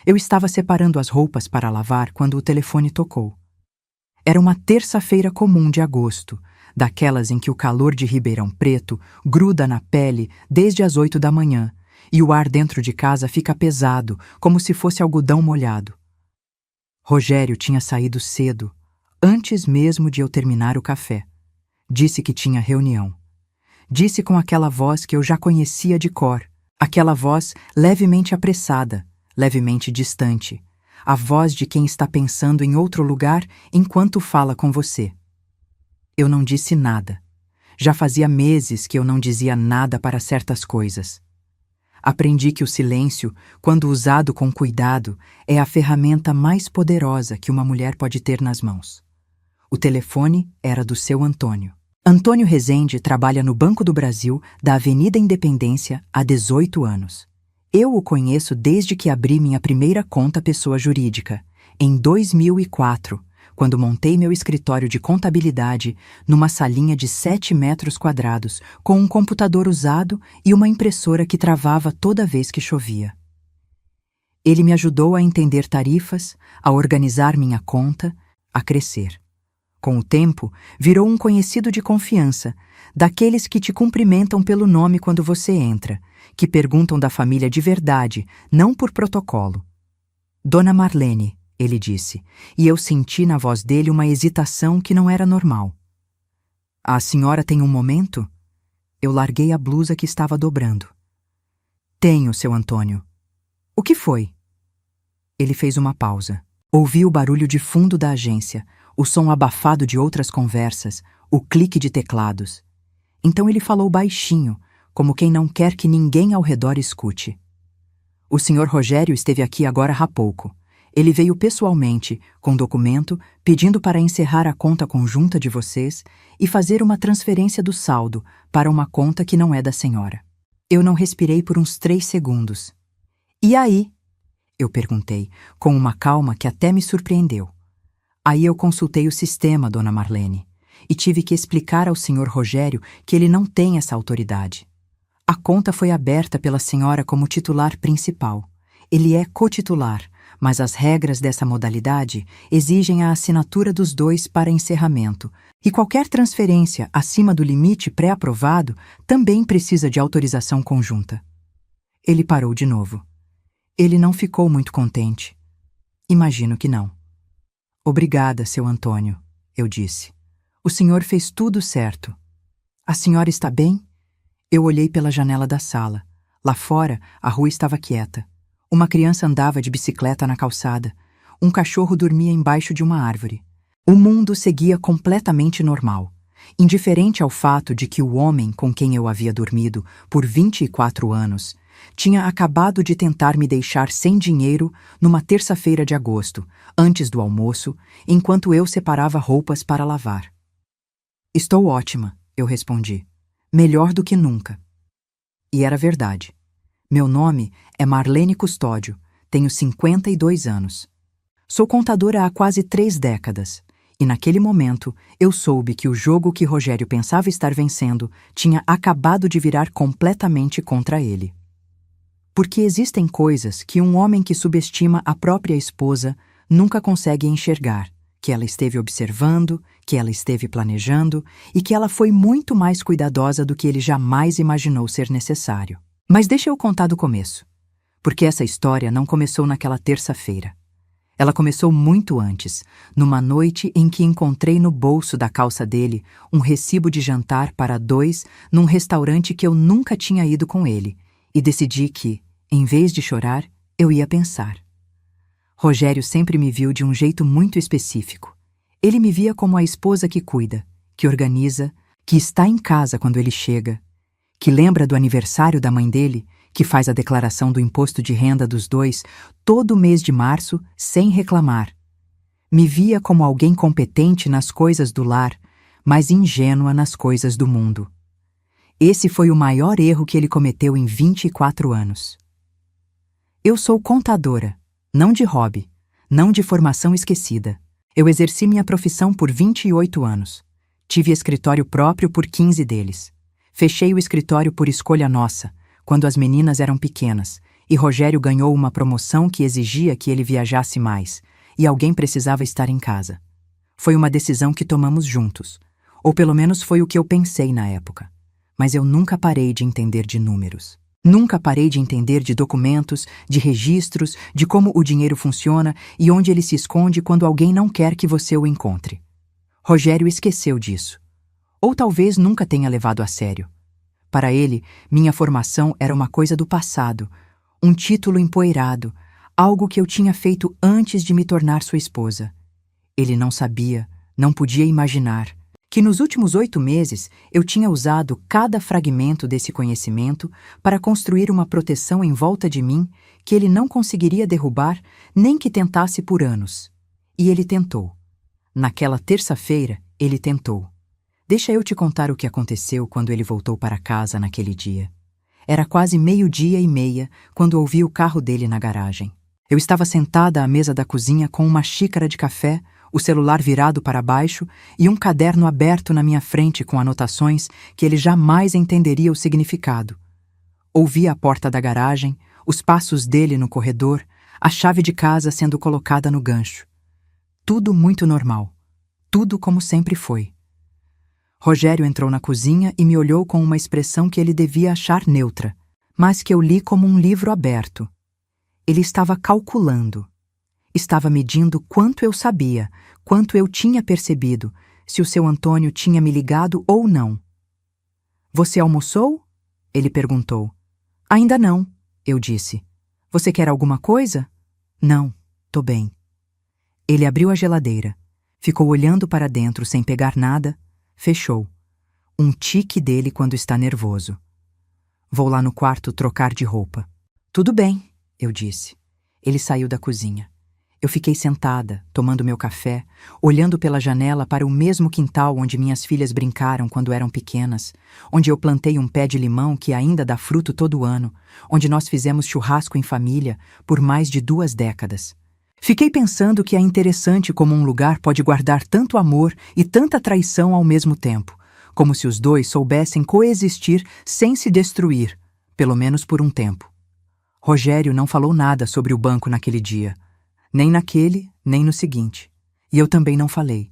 Eu estava separando as roupas para lavar quando o telefone tocou. Era uma terça-feira comum de agosto, daquelas em que o calor de Ribeirão Preto gruda na pele desde as 8 da manhã e o ar dentro de casa fica pesado, como se fosse algodão molhado. Rogério tinha saído cedo, antes mesmo de eu terminar o café. Disse que tinha reunião. Disse com aquela voz que eu já conhecia de cor, aquela voz levemente apressada, levemente distante, a voz de quem está pensando em outro lugar enquanto fala com você. Eu não disse nada. Já fazia meses que eu não dizia nada para certas coisas. Aprendi que o silêncio, quando usado com cuidado, é a ferramenta mais poderosa que uma mulher pode ter nas mãos. O telefone era do seu Antônio. Antônio Rezende trabalha no Banco do Brasil, da Avenida Independência, há 18 anos. Eu o conheço desde que abri minha primeira conta pessoa jurídica, em 2004, quando montei meu escritório de contabilidade numa salinha de 7 metros quadrados, com um computador usado e uma impressora que travava toda vez que chovia. Ele me ajudou a entender tarifas, a organizar minha conta, a crescer. Com o tempo, virou um conhecido de confiança, daqueles que te cumprimentam pelo nome quando você entra, que perguntam da família de verdade, não por protocolo. Dona Marlene, ele disse, e eu senti na voz dele uma hesitação que não era normal. A senhora tem um momento? Eu larguei a blusa que estava dobrando. Tenho, seu Antônio. O que foi? Ele fez uma pausa. Ouvi o barulho de fundo da agência, o som abafado de outras conversas, o clique de teclados. Então ele falou baixinho, como quem não quer que ninguém ao redor escute. O senhor Rogério esteve aqui agora há pouco. Ele veio pessoalmente, com documento, pedindo para encerrar a conta conjunta de vocês e fazer uma transferência do saldo para uma conta que não é da senhora. Eu não respirei por uns 3 segundos. E aí? Eu perguntei, com uma calma que até me surpreendeu. Aí eu consultei o sistema, dona Marlene, e tive que explicar ao senhor Rogério que ele não tem essa autoridade. A conta foi aberta pela senhora como titular principal. Ele é cotitular, mas as regras dessa modalidade exigem a assinatura dos dois para encerramento, e qualquer transferência acima do limite pré-aprovado também precisa de autorização conjunta. Ele parou de novo. Ele não ficou muito contente. Imagino que não. Obrigada, seu Antônio, eu disse. O senhor fez tudo certo. A senhora está bem? Eu olhei pela janela da sala. Lá fora, a rua estava quieta. Uma criança andava de bicicleta na calçada. Um cachorro dormia embaixo de uma árvore. O mundo seguia completamente normal, indiferente ao fato de que o homem com quem eu havia dormido por 24 anos tinha acabado de tentar me deixar sem dinheiro numa terça-feira de agosto, antes do almoço, enquanto eu separava roupas para lavar. Estou ótima, eu respondi. Melhor do que nunca. E era verdade. Meu nome é Marlene Custódio, tenho 52 anos. Sou contadora há quase 3 décadas, e naquele momento eu soube que o jogo que Rogério pensava estar vencendo tinha acabado de virar completamente contra ele. Porque existem coisas que um homem que subestima a própria esposa nunca consegue enxergar, que ela esteve observando, que ela esteve planejando e que ela foi muito mais cuidadosa do que ele jamais imaginou ser necessário. Mas deixa eu contar do começo, porque essa história não começou naquela terça-feira. Ela começou muito antes, numa noite em que encontrei no bolso da calça dele um recibo de jantar para 2 num restaurante que eu nunca tinha ido com ele, e decidi que, em vez de chorar, eu ia pensar. Rogério sempre me viu de um jeito muito específico. Ele me via como a esposa que cuida, que organiza, que está em casa quando ele chega, que lembra do aniversário da mãe dele, que faz a declaração do imposto de renda dos dois todo mês de março sem reclamar. Me via como alguém competente nas coisas do lar, mas ingênua nas coisas do mundo. Esse foi o maior erro que ele cometeu em 24 anos. Eu sou contadora, não de hobby, não de formação esquecida. Eu exerci minha profissão por 28 anos. Tive escritório próprio por 15 deles. Fechei o escritório por escolha nossa, quando as meninas eram pequenas, E Rogério ganhou uma promoção que exigia que ele viajasse mais, e alguém precisava estar em casa. Foi uma decisão que tomamos juntos, ou pelo menos foi o que eu pensei na época. Mas eu nunca parei de entender de números. Nunca parei de entender de documentos, de registros, de como o dinheiro funciona e onde ele se esconde quando alguém não quer que você o encontre. Rogério esqueceu disso. Ou talvez nunca tenha levado a sério. Para ele, minha formação era uma coisa do passado, um título empoeirado, algo que eu tinha feito antes de me tornar sua esposa. Ele não sabia, não podia imaginar, que nos últimos 8 meses eu tinha usado cada fragmento desse conhecimento para construir uma proteção em volta de mim que ele não conseguiria derrubar nem que tentasse por anos. E ele tentou. Naquela terça-feira, ele tentou. Deixa eu te contar o que aconteceu quando ele voltou para casa naquele dia. Era quase 12:30 quando ouvi o carro dele na garagem. Eu estava sentada à mesa da cozinha com uma xícara de café, o celular virado para baixo e um caderno aberto na minha frente com anotações que ele jamais entenderia o significado. Ouvi a porta da garagem, os passos dele no corredor, a chave de casa sendo colocada no gancho. Tudo muito normal. Tudo como sempre foi. Rogério entrou na cozinha e me olhou com uma expressão que ele devia achar neutra, mas que eu li como um livro aberto. Ele estava calculando. Estava medindo quanto eu sabia, quanto eu tinha percebido, se o seu Antônio tinha me ligado ou não. Você almoçou? Ele perguntou. Ainda não, eu disse. Você quer alguma coisa? Não, tô bem. Ele abriu a geladeira, ficou olhando para dentro sem pegar nada, fechou. Um tique dele quando está nervoso. Vou lá no quarto trocar de roupa. Tudo bem, eu disse. Ele saiu da cozinha. Eu fiquei sentada, tomando meu café, olhando pela janela para o mesmo quintal onde minhas filhas brincaram quando eram pequenas, onde eu plantei um pé de limão que ainda dá fruto todo ano, onde nós fizemos churrasco em família por mais de 2 décadas. Fiquei pensando que é interessante como um lugar pode guardar tanto amor e tanta traição ao mesmo tempo, como se os dois soubessem coexistir sem se destruir, pelo menos por um tempo. Rogério não falou nada sobre o banco naquele dia, nem naquele, nem no seguinte. E eu também não falei,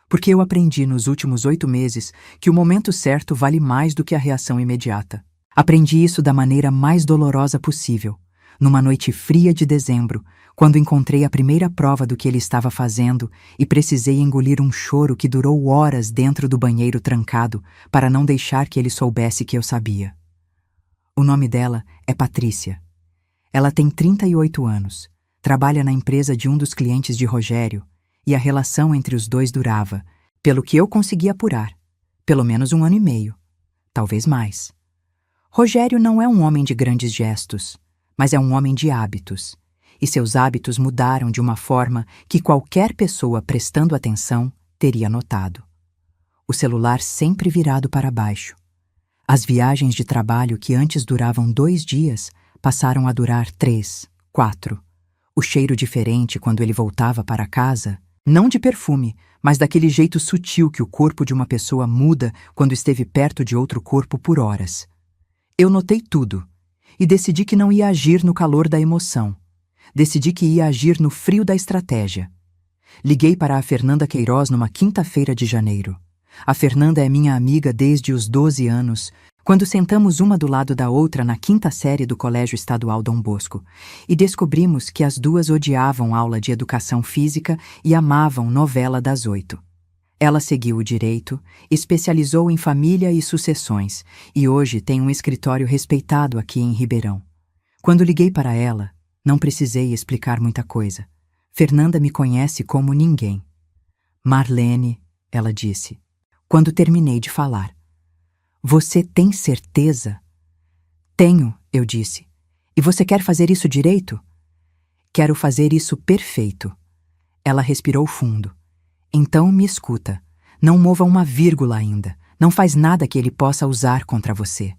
porque eu aprendi nos últimos 8 meses que o momento certo vale mais do que a reação imediata. Aprendi isso da maneira mais dolorosa possível, numa noite fria de dezembro, quando encontrei a primeira prova do que ele estava fazendo e precisei engolir um choro que durou horas dentro do banheiro trancado para não deixar que ele soubesse que eu sabia. O nome dela é Patrícia. Ela tem 38 anos, trabalha na empresa de um dos clientes de Rogério e a relação entre os dois durava, pelo que eu consegui apurar, pelo menos 1 ano e meio, talvez mais. Rogério não é um homem de grandes gestos, mas é um homem de hábitos, e seus hábitos mudaram de uma forma que qualquer pessoa prestando atenção teria notado. O celular sempre virado para baixo. As viagens de trabalho que antes duravam 2 dias passaram a durar 3, 4. O cheiro diferente quando ele voltava para casa, não de perfume, mas daquele jeito sutil que o corpo de uma pessoa muda quando esteve perto de outro corpo por horas. Eu notei tudo e decidi que não ia agir no calor da emoção. Decidi que ia agir no frio da estratégia. Liguei para a Fernanda Queiroz numa quinta-feira de janeiro. A Fernanda é minha amiga desde os 12 anos, quando sentamos uma do lado da outra na 5ª série do Colégio Estadual Dom Bosco, e descobrimos que as duas odiavam aula de educação física e amavam novela das 8. Ela seguiu o direito, especializou em família e sucessões, e hoje tem um escritório respeitado aqui em Ribeirão. Quando liguei para ela, não precisei explicar muita coisa. Fernanda me conhece como ninguém. Marlene, ela disse, quando terminei de falar. Você tem certeza? Tenho, eu disse. E você quer fazer isso direito? Quero fazer isso perfeito. Ela respirou fundo. Então me escuta. Não mova uma vírgula ainda. Não faz nada que ele possa usar contra você.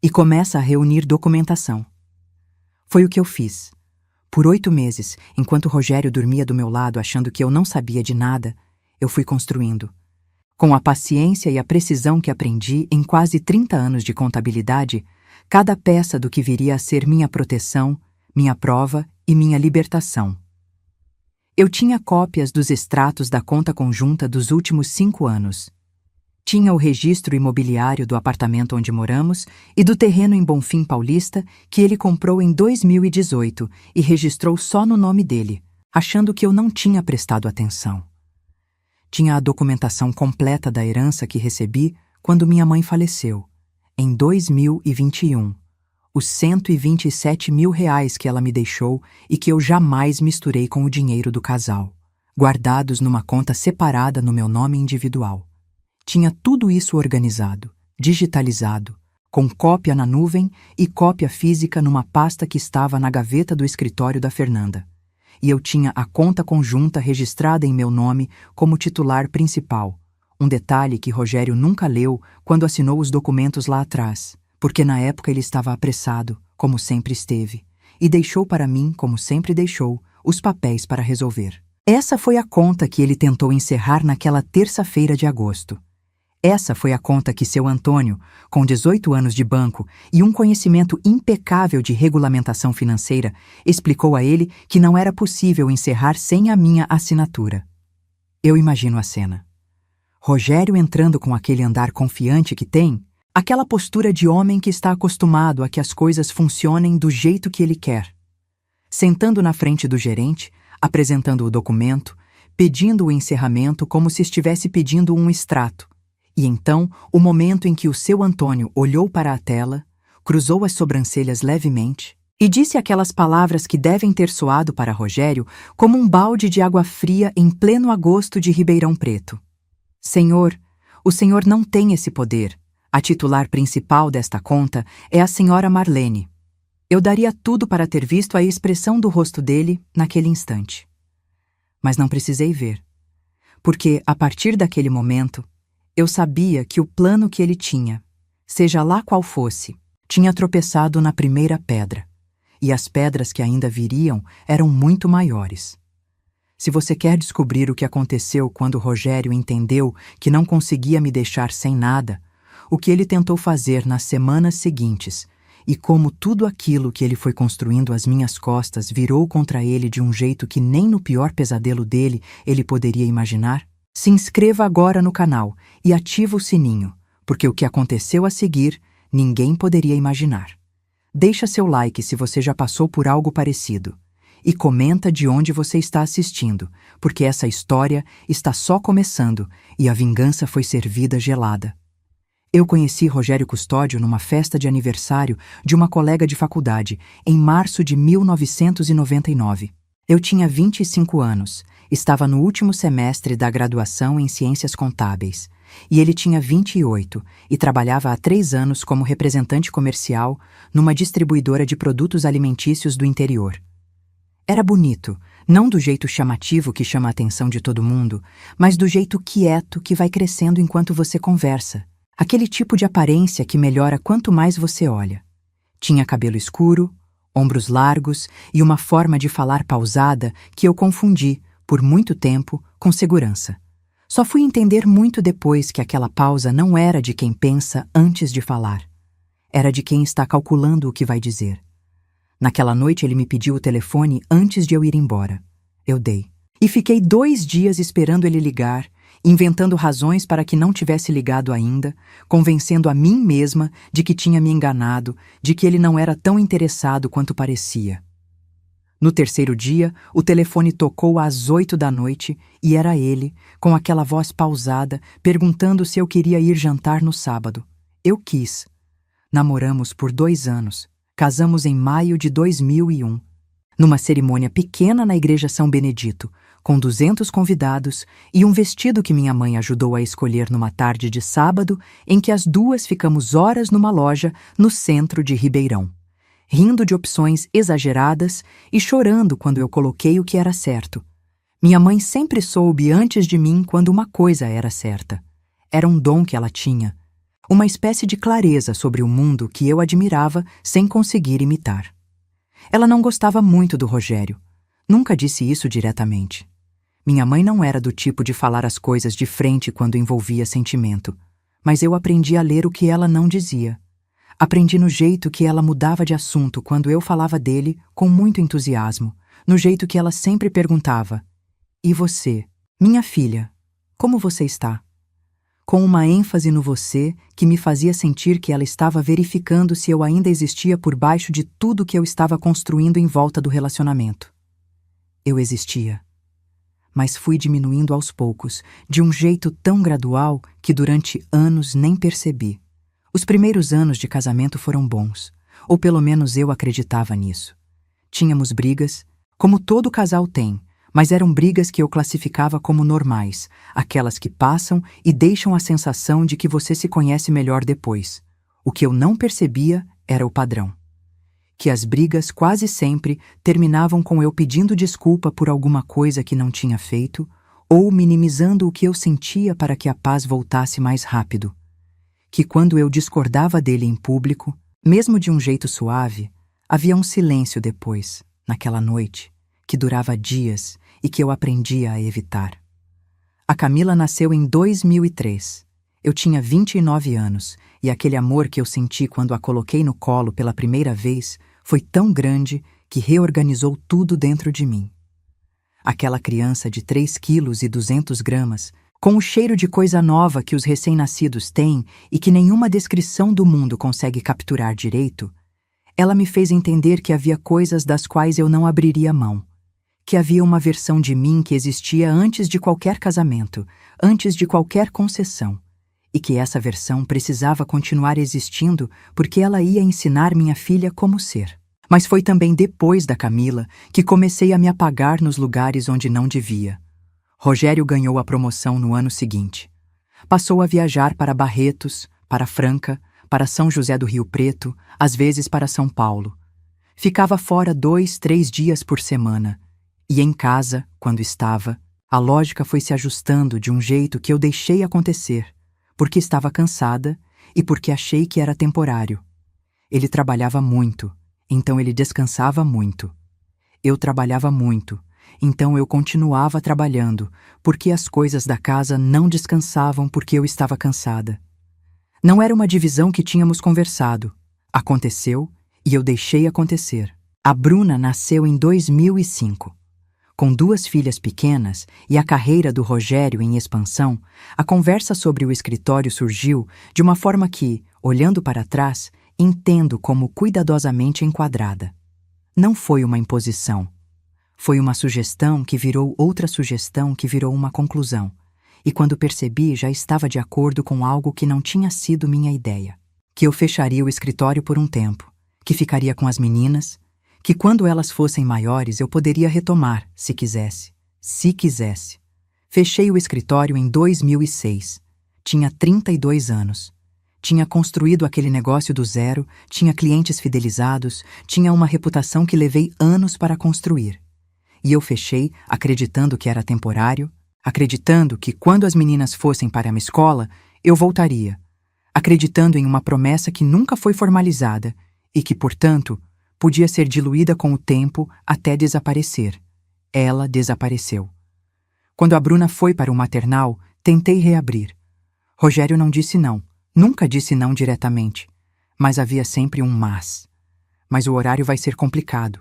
E começa a reunir documentação. Foi o que eu fiz. Por 8 meses, enquanto Rogério dormia do meu lado achando que eu não sabia de nada, eu fui construindo. Com a paciência e a precisão que aprendi em quase 30 anos de contabilidade, cada peça do que viria a ser minha proteção minha prova e minha libertação. Eu tinha cópias dos extratos da conta conjunta dos últimos 5 anos. Tinha o registro imobiliário do apartamento onde moramos e do terreno em Bonfim Paulista que ele comprou em 2018 e registrou só no nome dele, achando que eu não tinha prestado atenção. Tinha a documentação completa da herança que recebi quando minha mãe faleceu, em 2021. Os R$ 127 mil que ela me deixou e que eu jamais misturei com o dinheiro do casal, guardados numa conta separada no meu nome individual. Tinha tudo isso organizado, digitalizado, com cópia na nuvem e cópia física numa pasta que estava na gaveta do escritório da Fernanda. E eu tinha a conta conjunta registrada em meu nome como titular principal, um detalhe que Rogério nunca leu quando assinou os documentos lá atrás, porque na época ele estava apressado, como sempre esteve, e deixou para mim, como sempre deixou, os papéis para resolver. Essa foi a conta que ele tentou encerrar naquela terça-feira de agosto. Essa foi a conta que seu Antônio, com 18 anos de banco e um conhecimento impecável de regulamentação financeira, explicou a ele que não era possível encerrar sem a minha assinatura. Eu imagino a cena. Rogério entrando com aquele andar confiante que tem, aquela postura de homem que está acostumado a que as coisas funcionem do jeito que ele quer. Sentando na frente do gerente, apresentando o documento, pedindo o encerramento como se estivesse pedindo um extrato. E então, o momento em que o seu Antônio olhou para a tela, cruzou as sobrancelhas levemente e disse aquelas palavras que devem ter soado para Rogério como um balde de água fria em pleno agosto de Ribeirão Preto. Senhor, o senhor não tem esse poder. A titular principal desta conta é a senhora Marlene. Eu daria tudo para ter visto a expressão do rosto dele naquele instante. Mas não precisei ver, porque, a partir daquele momento, eu sabia que o plano que ele tinha, seja lá qual fosse, tinha tropeçado na primeira pedra, e as pedras que ainda viriam eram muito maiores. Se você quer descobrir o que aconteceu quando Rogério entendeu que não conseguia me deixar sem nada, o que ele tentou fazer nas semanas seguintes, e como tudo aquilo que ele foi construindo às minhas costas virou contra ele de um jeito que nem no pior pesadelo dele ele poderia imaginar, se inscreva agora no canal e ativa o sininho, porque o que aconteceu a seguir ninguém poderia imaginar. Deixa seu like se você já passou por algo parecido. E comenta de onde você está assistindo, porque essa história está só começando e a vingança foi servida gelada. Eu conheci Rogério Custódio numa festa de aniversário de uma colega de faculdade, em março de 1999. Eu tinha 25 anos, estava no último semestre da graduação em Ciências Contábeis, e ele tinha 28 e trabalhava há 3 anos como representante comercial numa distribuidora de produtos alimentícios do interior. Era bonito, não do jeito chamativo que chama a atenção de todo mundo, mas do jeito quieto que vai crescendo enquanto você conversa. Aquele tipo de aparência que melhora quanto mais você olha. Tinha cabelo escuro, ombros largos e uma forma de falar pausada que eu confundi, por muito tempo, com segurança. Só fui entender muito depois que aquela pausa não era de quem pensa antes de falar. Era de quem está calculando o que vai dizer. Naquela noite ele me pediu o telefone antes de eu ir embora. Eu dei. E fiquei 2 dias esperando ele ligar, inventando razões para que não tivesse ligado ainda, convencendo a mim mesma de que tinha me enganado, de que ele não era tão interessado quanto parecia. No terceiro dia, o telefone tocou às 8 da noite e era ele, com aquela voz pausada, perguntando se eu queria ir jantar no sábado. Eu quis. Namoramos por 2 anos. Casamos em maio de 2001, numa cerimônia pequena na Igreja São Benedito, com 200 convidados e um vestido que minha mãe ajudou a escolher numa tarde de sábado, em que as duas ficamos horas numa loja no centro de Ribeirão, rindo de opções exageradas e chorando quando eu coloquei o que era certo. Minha mãe sempre soube antes de mim quando uma coisa era certa. Era um dom que ela tinha, uma espécie de clareza sobre o mundo que eu admirava sem conseguir imitar. Ela não gostava muito do Rogério. Nunca disse isso diretamente. Minha mãe não era do tipo de falar as coisas de frente quando envolvia sentimento, mas eu aprendi a ler o que ela não dizia. Aprendi no jeito que ela mudava de assunto quando eu falava dele com muito entusiasmo, no jeito que ela sempre perguntava: "E você, minha filha, como você está?" Com uma ênfase no você que me fazia sentir que ela estava verificando se eu ainda existia por baixo de tudo que eu estava construindo em volta do relacionamento. Eu existia. Mas fui diminuindo aos poucos, de um jeito tão gradual que durante anos nem percebi. Os primeiros anos de casamento foram bons, ou pelo menos eu acreditava nisso. Tínhamos brigas, como todo casal tem, mas eram brigas que eu classificava como normais, aquelas que passam e deixam a sensação de que você se conhece melhor depois. O que eu não percebia era o padrão. Que as brigas quase sempre terminavam com eu pedindo desculpa por alguma coisa que não tinha feito, ou minimizando o que eu sentia para que a paz voltasse mais rápido. Que quando eu discordava dele em público, mesmo de um jeito suave, havia um silêncio depois, naquela noite, que durava dias e que eu aprendia a evitar. A Camila nasceu em 2003. Eu tinha 29 anos e aquele amor que eu senti quando a coloquei no colo pela primeira vez foi tão grande que reorganizou tudo dentro de mim. Aquela criança de 3,2 kg, com o cheiro de coisa nova que os recém-nascidos têm e que nenhuma descrição do mundo consegue capturar direito, ela me fez entender que havia coisas das quais eu não abriria mão. Que havia uma versão de mim que existia antes de qualquer casamento, antes de qualquer concessão, e que essa versão precisava continuar existindo porque ela ia ensinar minha filha como ser. Mas foi também depois da Camila que comecei a me apagar nos lugares onde não devia. Rogério ganhou a promoção no ano seguinte. Passou a viajar para Barretos, para Franca, para São José do Rio Preto, às vezes para São Paulo. Ficava fora 2, 3 dias por semana. E em casa, quando estava, a lógica foi se ajustando de um jeito que eu deixei acontecer, porque estava cansada e porque achei que era temporário. Ele trabalhava muito, então ele descansava muito. Eu trabalhava muito, então eu continuava trabalhando, porque as coisas da casa não descansavam porque eu estava cansada. Não era uma divisão que tínhamos conversado. Aconteceu e eu deixei acontecer. A Bruna nasceu em 2005. Com 2 filhas pequenas e a carreira do Rogério em expansão, a conversa sobre o escritório surgiu de uma forma que, olhando para trás, entendo como cuidadosamente enquadrada. Não foi uma imposição. Foi uma sugestão que virou outra sugestão que virou uma conclusão. E quando percebi, já estava de acordo com algo que não tinha sido minha ideia. Que eu fecharia o escritório por um tempo, que ficaria com as meninas, que quando elas fossem maiores eu poderia retomar, se quisesse. Se quisesse. Fechei o escritório em 2006. Tinha 32 anos. Tinha construído aquele negócio do zero, tinha clientes fidelizados, tinha uma reputação que levei anos para construir. E eu fechei acreditando que era temporário, acreditando que quando as meninas fossem para a escola, eu voltaria, acreditando em uma promessa que nunca foi formalizada e que, portanto, podia ser diluída com o tempo até desaparecer. Ela desapareceu. Quando a Bruna foi para o maternal, tentei reabrir. Rogério não disse não, nunca disse não diretamente, mas havia sempre um mas. Mas o horário vai ser complicado.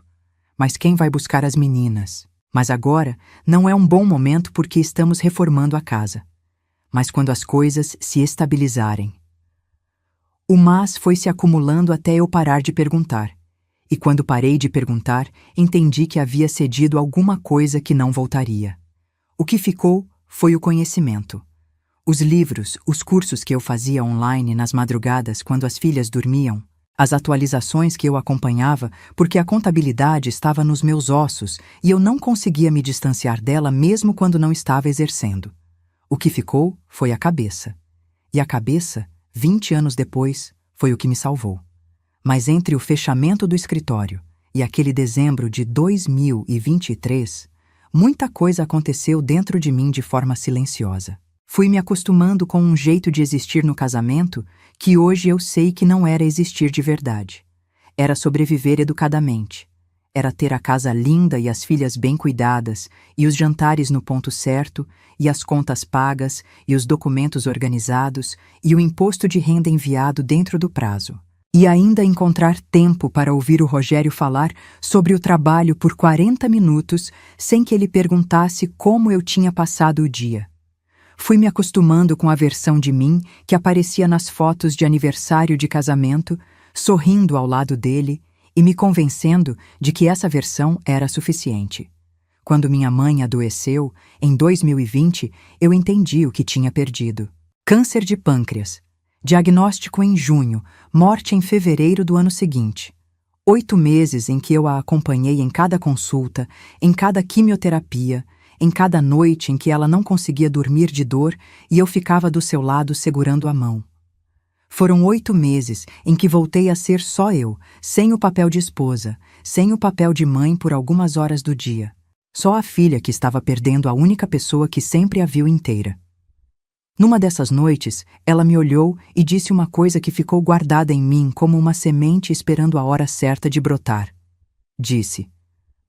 Mas quem vai buscar as meninas? Mas agora não é um bom momento porque estamos reformando a casa. Mas quando as coisas se estabilizarem. O mas foi se acumulando até eu parar de perguntar. E quando parei de perguntar, entendi que havia cedido alguma coisa que não voltaria. O que ficou foi o conhecimento. Os livros, os cursos que eu fazia online nas madrugadas quando as filhas dormiam, as atualizações que eu acompanhava porque a contabilidade estava nos meus ossos e eu não conseguia me distanciar dela mesmo quando não estava exercendo. O que ficou foi a cabeça. E a cabeça, 20 anos depois, foi o que me salvou. Mas entre o fechamento do escritório e aquele dezembro de 2023, muita coisa aconteceu dentro de mim de forma silenciosa. Fui me acostumando com um jeito de existir no casamento que hoje eu sei que não era existir de verdade. Era sobreviver educadamente. Era ter a casa linda e as filhas bem cuidadas, e os jantares no ponto certo, e as contas pagas, e os documentos organizados, e o imposto de renda enviado dentro do prazo. E ainda encontrar tempo para ouvir o Rogério falar sobre o trabalho por 40 minutos sem que ele perguntasse como eu tinha passado o dia. Fui me acostumando com a versão de mim que aparecia nas fotos de aniversário de casamento, sorrindo ao lado dele e me convencendo de que essa versão era suficiente. Quando minha mãe adoeceu, em 2020, eu entendi o que tinha perdido. Câncer de pâncreas. Diagnóstico em junho, morte em fevereiro do ano seguinte. 8 meses em que eu a acompanhei em cada consulta, em cada quimioterapia, em cada noite em que ela não conseguia dormir de dor e eu ficava do seu lado segurando a mão. Foram 8 meses em que voltei a ser só eu, sem o papel de esposa, sem o papel de mãe por algumas horas do dia. Só a filha que estava perdendo a única pessoa que sempre a viu inteira. Numa dessas noites, ela me olhou e disse uma coisa que ficou guardada em mim como uma semente esperando a hora certa de brotar. Disse: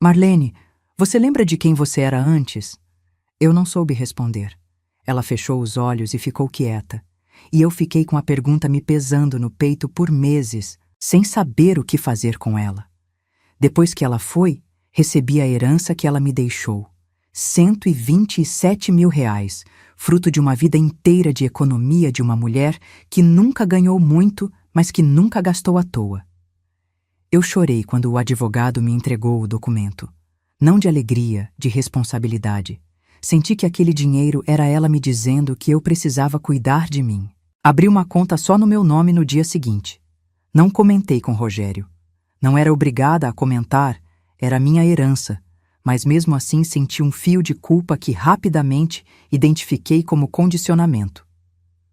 Marlene, você lembra de quem você era antes? Eu não soube responder. Ela fechou os olhos e ficou quieta. E eu fiquei com a pergunta me pesando no peito por meses, sem saber o que fazer com ela. Depois que ela foi, recebi a herança que ela me deixou. R$127 mil, fruto de uma vida inteira de economia de uma mulher que nunca ganhou muito, mas que nunca gastou à toa. Eu chorei quando o advogado me entregou o documento. Não de alegria, de responsabilidade. Senti que aquele dinheiro era ela me dizendo que eu precisava cuidar de mim. Abri uma conta só no meu nome no dia seguinte. Não comentei com Rogério. Não era obrigada a comentar, era minha herança, mas mesmo assim senti um fio de culpa que rapidamente identifiquei como condicionamento.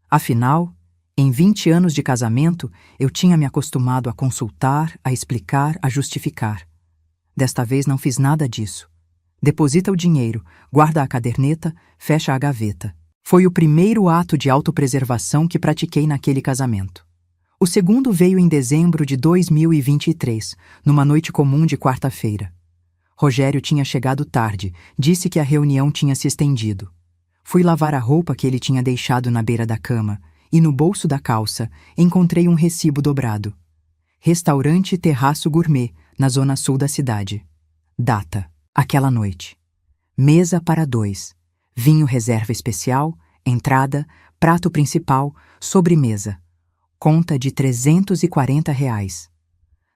Afinal, em 20 anos de casamento, eu tinha me acostumado a consultar, a explicar, a justificar. Desta vez não fiz nada disso. Deposita o dinheiro, guarda a caderneta, fecha a gaveta. Foi o primeiro ato de autopreservação que pratiquei naquele casamento. O segundo veio em dezembro de 2023, numa noite comum de quarta-feira. Rogério tinha chegado tarde, disse que a reunião tinha se estendido. Fui lavar a roupa que ele tinha deixado na beira da cama e no bolso da calça encontrei um recibo dobrado. Restaurante Terraço Gourmet, na zona sul da cidade. Data: aquela noite. Mesa para 2. Vinho reserva especial, entrada, prato principal, sobremesa. Conta de R$340.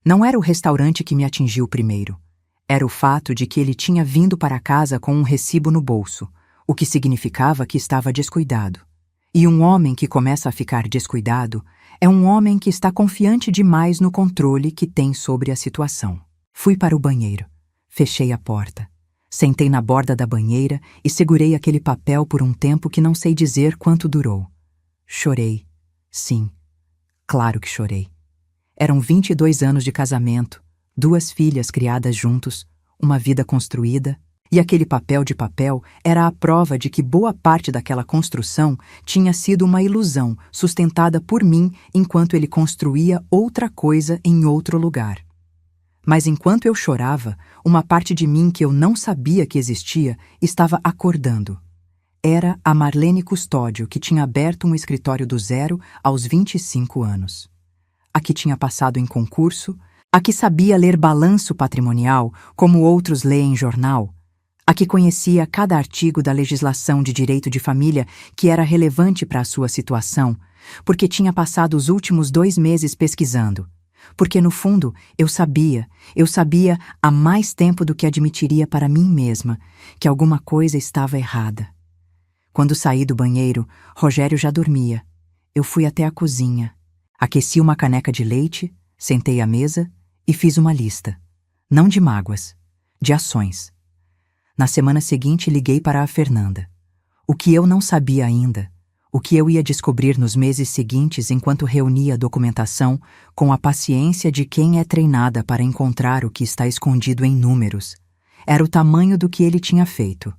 Não era o restaurante que me atingiu primeiro. Era o fato de que ele tinha vindo para casa com um recibo no bolso, o que significava que estava descuidado. E um homem que começa a ficar descuidado é um homem que está confiante demais no controle que tem sobre a situação. Fui para o banheiro. Fechei a porta. Sentei na borda da banheira e segurei aquele papel por um tempo que não sei dizer quanto durou. Chorei. Sim, claro que chorei. Eram 22 anos de casamento, 2 filhas criadas juntos, uma vida construída, e aquele papel de papel era a prova de que boa parte daquela construção tinha sido uma ilusão sustentada por mim enquanto ele construía outra coisa em outro lugar. Mas enquanto eu chorava, uma parte de mim que eu não sabia que existia estava acordando. Era a Marlene Custódio, que tinha aberto um escritório do zero aos 25 anos. A que tinha passado em concurso, a que sabia ler balanço patrimonial como outros leem jornal, a que conhecia cada artigo da legislação de direito de família que era relevante para a sua situação, porque tinha passado os últimos 2 meses pesquisando. Porque, no fundo, eu sabia há mais tempo do que admitiria para mim mesma, que alguma coisa estava errada. Quando saí do banheiro, Rogério já dormia. Eu fui até a cozinha. Aqueci uma caneca de leite, sentei à mesa e fiz uma lista. Não de mágoas, de ações. Na semana seguinte, liguei para a Fernanda. O que eu não sabia ainda, o que eu ia descobrir nos meses seguintes enquanto reunia a documentação com a paciência de quem é treinada para encontrar o que está escondido em números, era o tamanho do que ele tinha feito.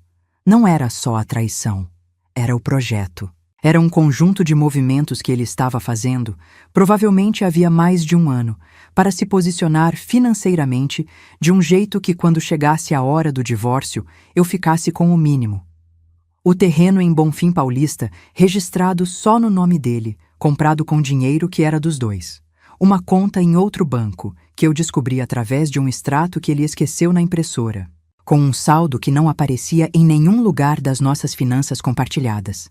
Não era só a traição, era o projeto. Era um conjunto de movimentos que ele estava fazendo, provavelmente havia mais de 1 ano, para se posicionar financeiramente de um jeito que, quando chegasse a hora do divórcio, eu ficasse com o mínimo. O terreno em Bonfim Paulista, registrado só no nome dele, comprado com dinheiro que era dos dois. Uma conta em outro banco, que eu descobri através de um extrato que ele esqueceu na impressora, com um saldo que não aparecia em nenhum lugar das nossas finanças compartilhadas.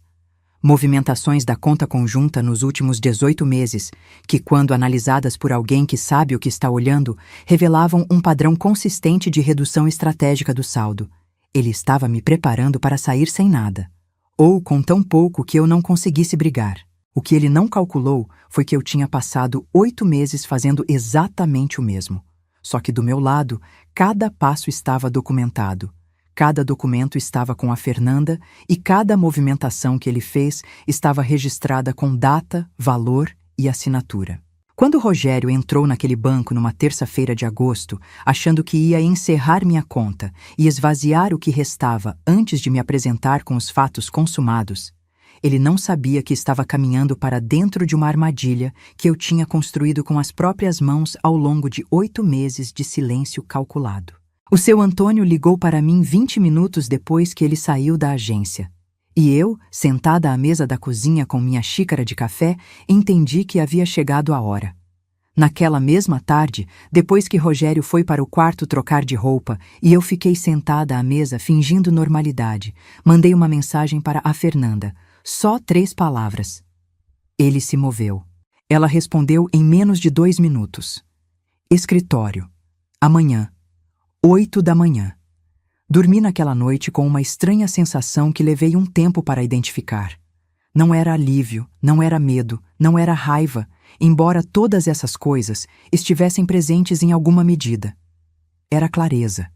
Movimentações da conta conjunta nos últimos 18 meses, que, quando analisadas por alguém que sabe o que está olhando, revelavam um padrão consistente de redução estratégica do saldo. Ele estava me preparando para sair sem nada, ou com tão pouco que eu não conseguisse brigar. O que ele não calculou foi que eu tinha passado 8 meses fazendo exatamente o mesmo. Só que do meu lado, cada passo estava documentado. Cada documento estava com a Fernanda e cada movimentação que ele fez estava registrada com data, valor e assinatura. Quando Rogério entrou naquele banco numa terça-feira de agosto, achando que ia encerrar minha conta e esvaziar o que restava antes de me apresentar com os fatos consumados, ele não sabia que estava caminhando para dentro de uma armadilha que eu tinha construído com as próprias mãos ao longo de 8 meses de silêncio calculado. O seu Antônio ligou para mim 20 minutos depois que ele saiu da agência. E eu, sentada à mesa da cozinha com minha xícara de café, entendi que havia chegado a hora. Naquela mesma tarde, depois que Rogério foi para o quarto trocar de roupa e eu fiquei sentada à mesa fingindo normalidade, mandei uma mensagem para a Fernanda. Só 3 palavras. Ele se moveu. Ela respondeu em menos de 2 minutos. Escritório. Amanhã. 8 da manhã. Dormi naquela noite com uma estranha sensação que levei um tempo para identificar. Não era alívio, não era medo, não era raiva, embora todas essas coisas estivessem presentes em alguma medida. Era clareza.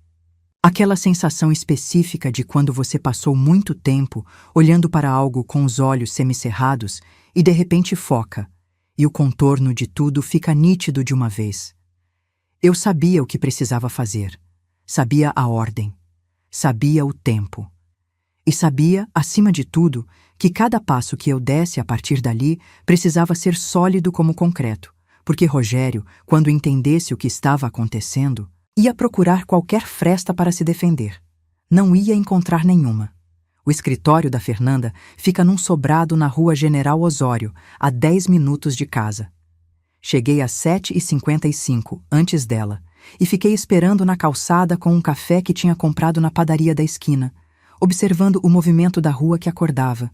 Aquela sensação específica de quando você passou muito tempo olhando para algo com os olhos semicerrados e de repente foca, e o contorno de tudo fica nítido de uma vez. Eu sabia o que precisava fazer. Sabia a ordem, sabia o tempo. E sabia, acima de tudo, que cada passo que eu desse a partir dali precisava ser sólido como concreto, porque Rogério, quando entendesse o que estava acontecendo, ia procurar qualquer fresta para se defender. Não ia encontrar nenhuma. O escritório da Fernanda fica num sobrado na rua General Osório, a 10 minutos de casa. Cheguei às 7h55, antes dela, e fiquei esperando na calçada com um café que tinha comprado na padaria da esquina, observando o movimento da rua que acordava.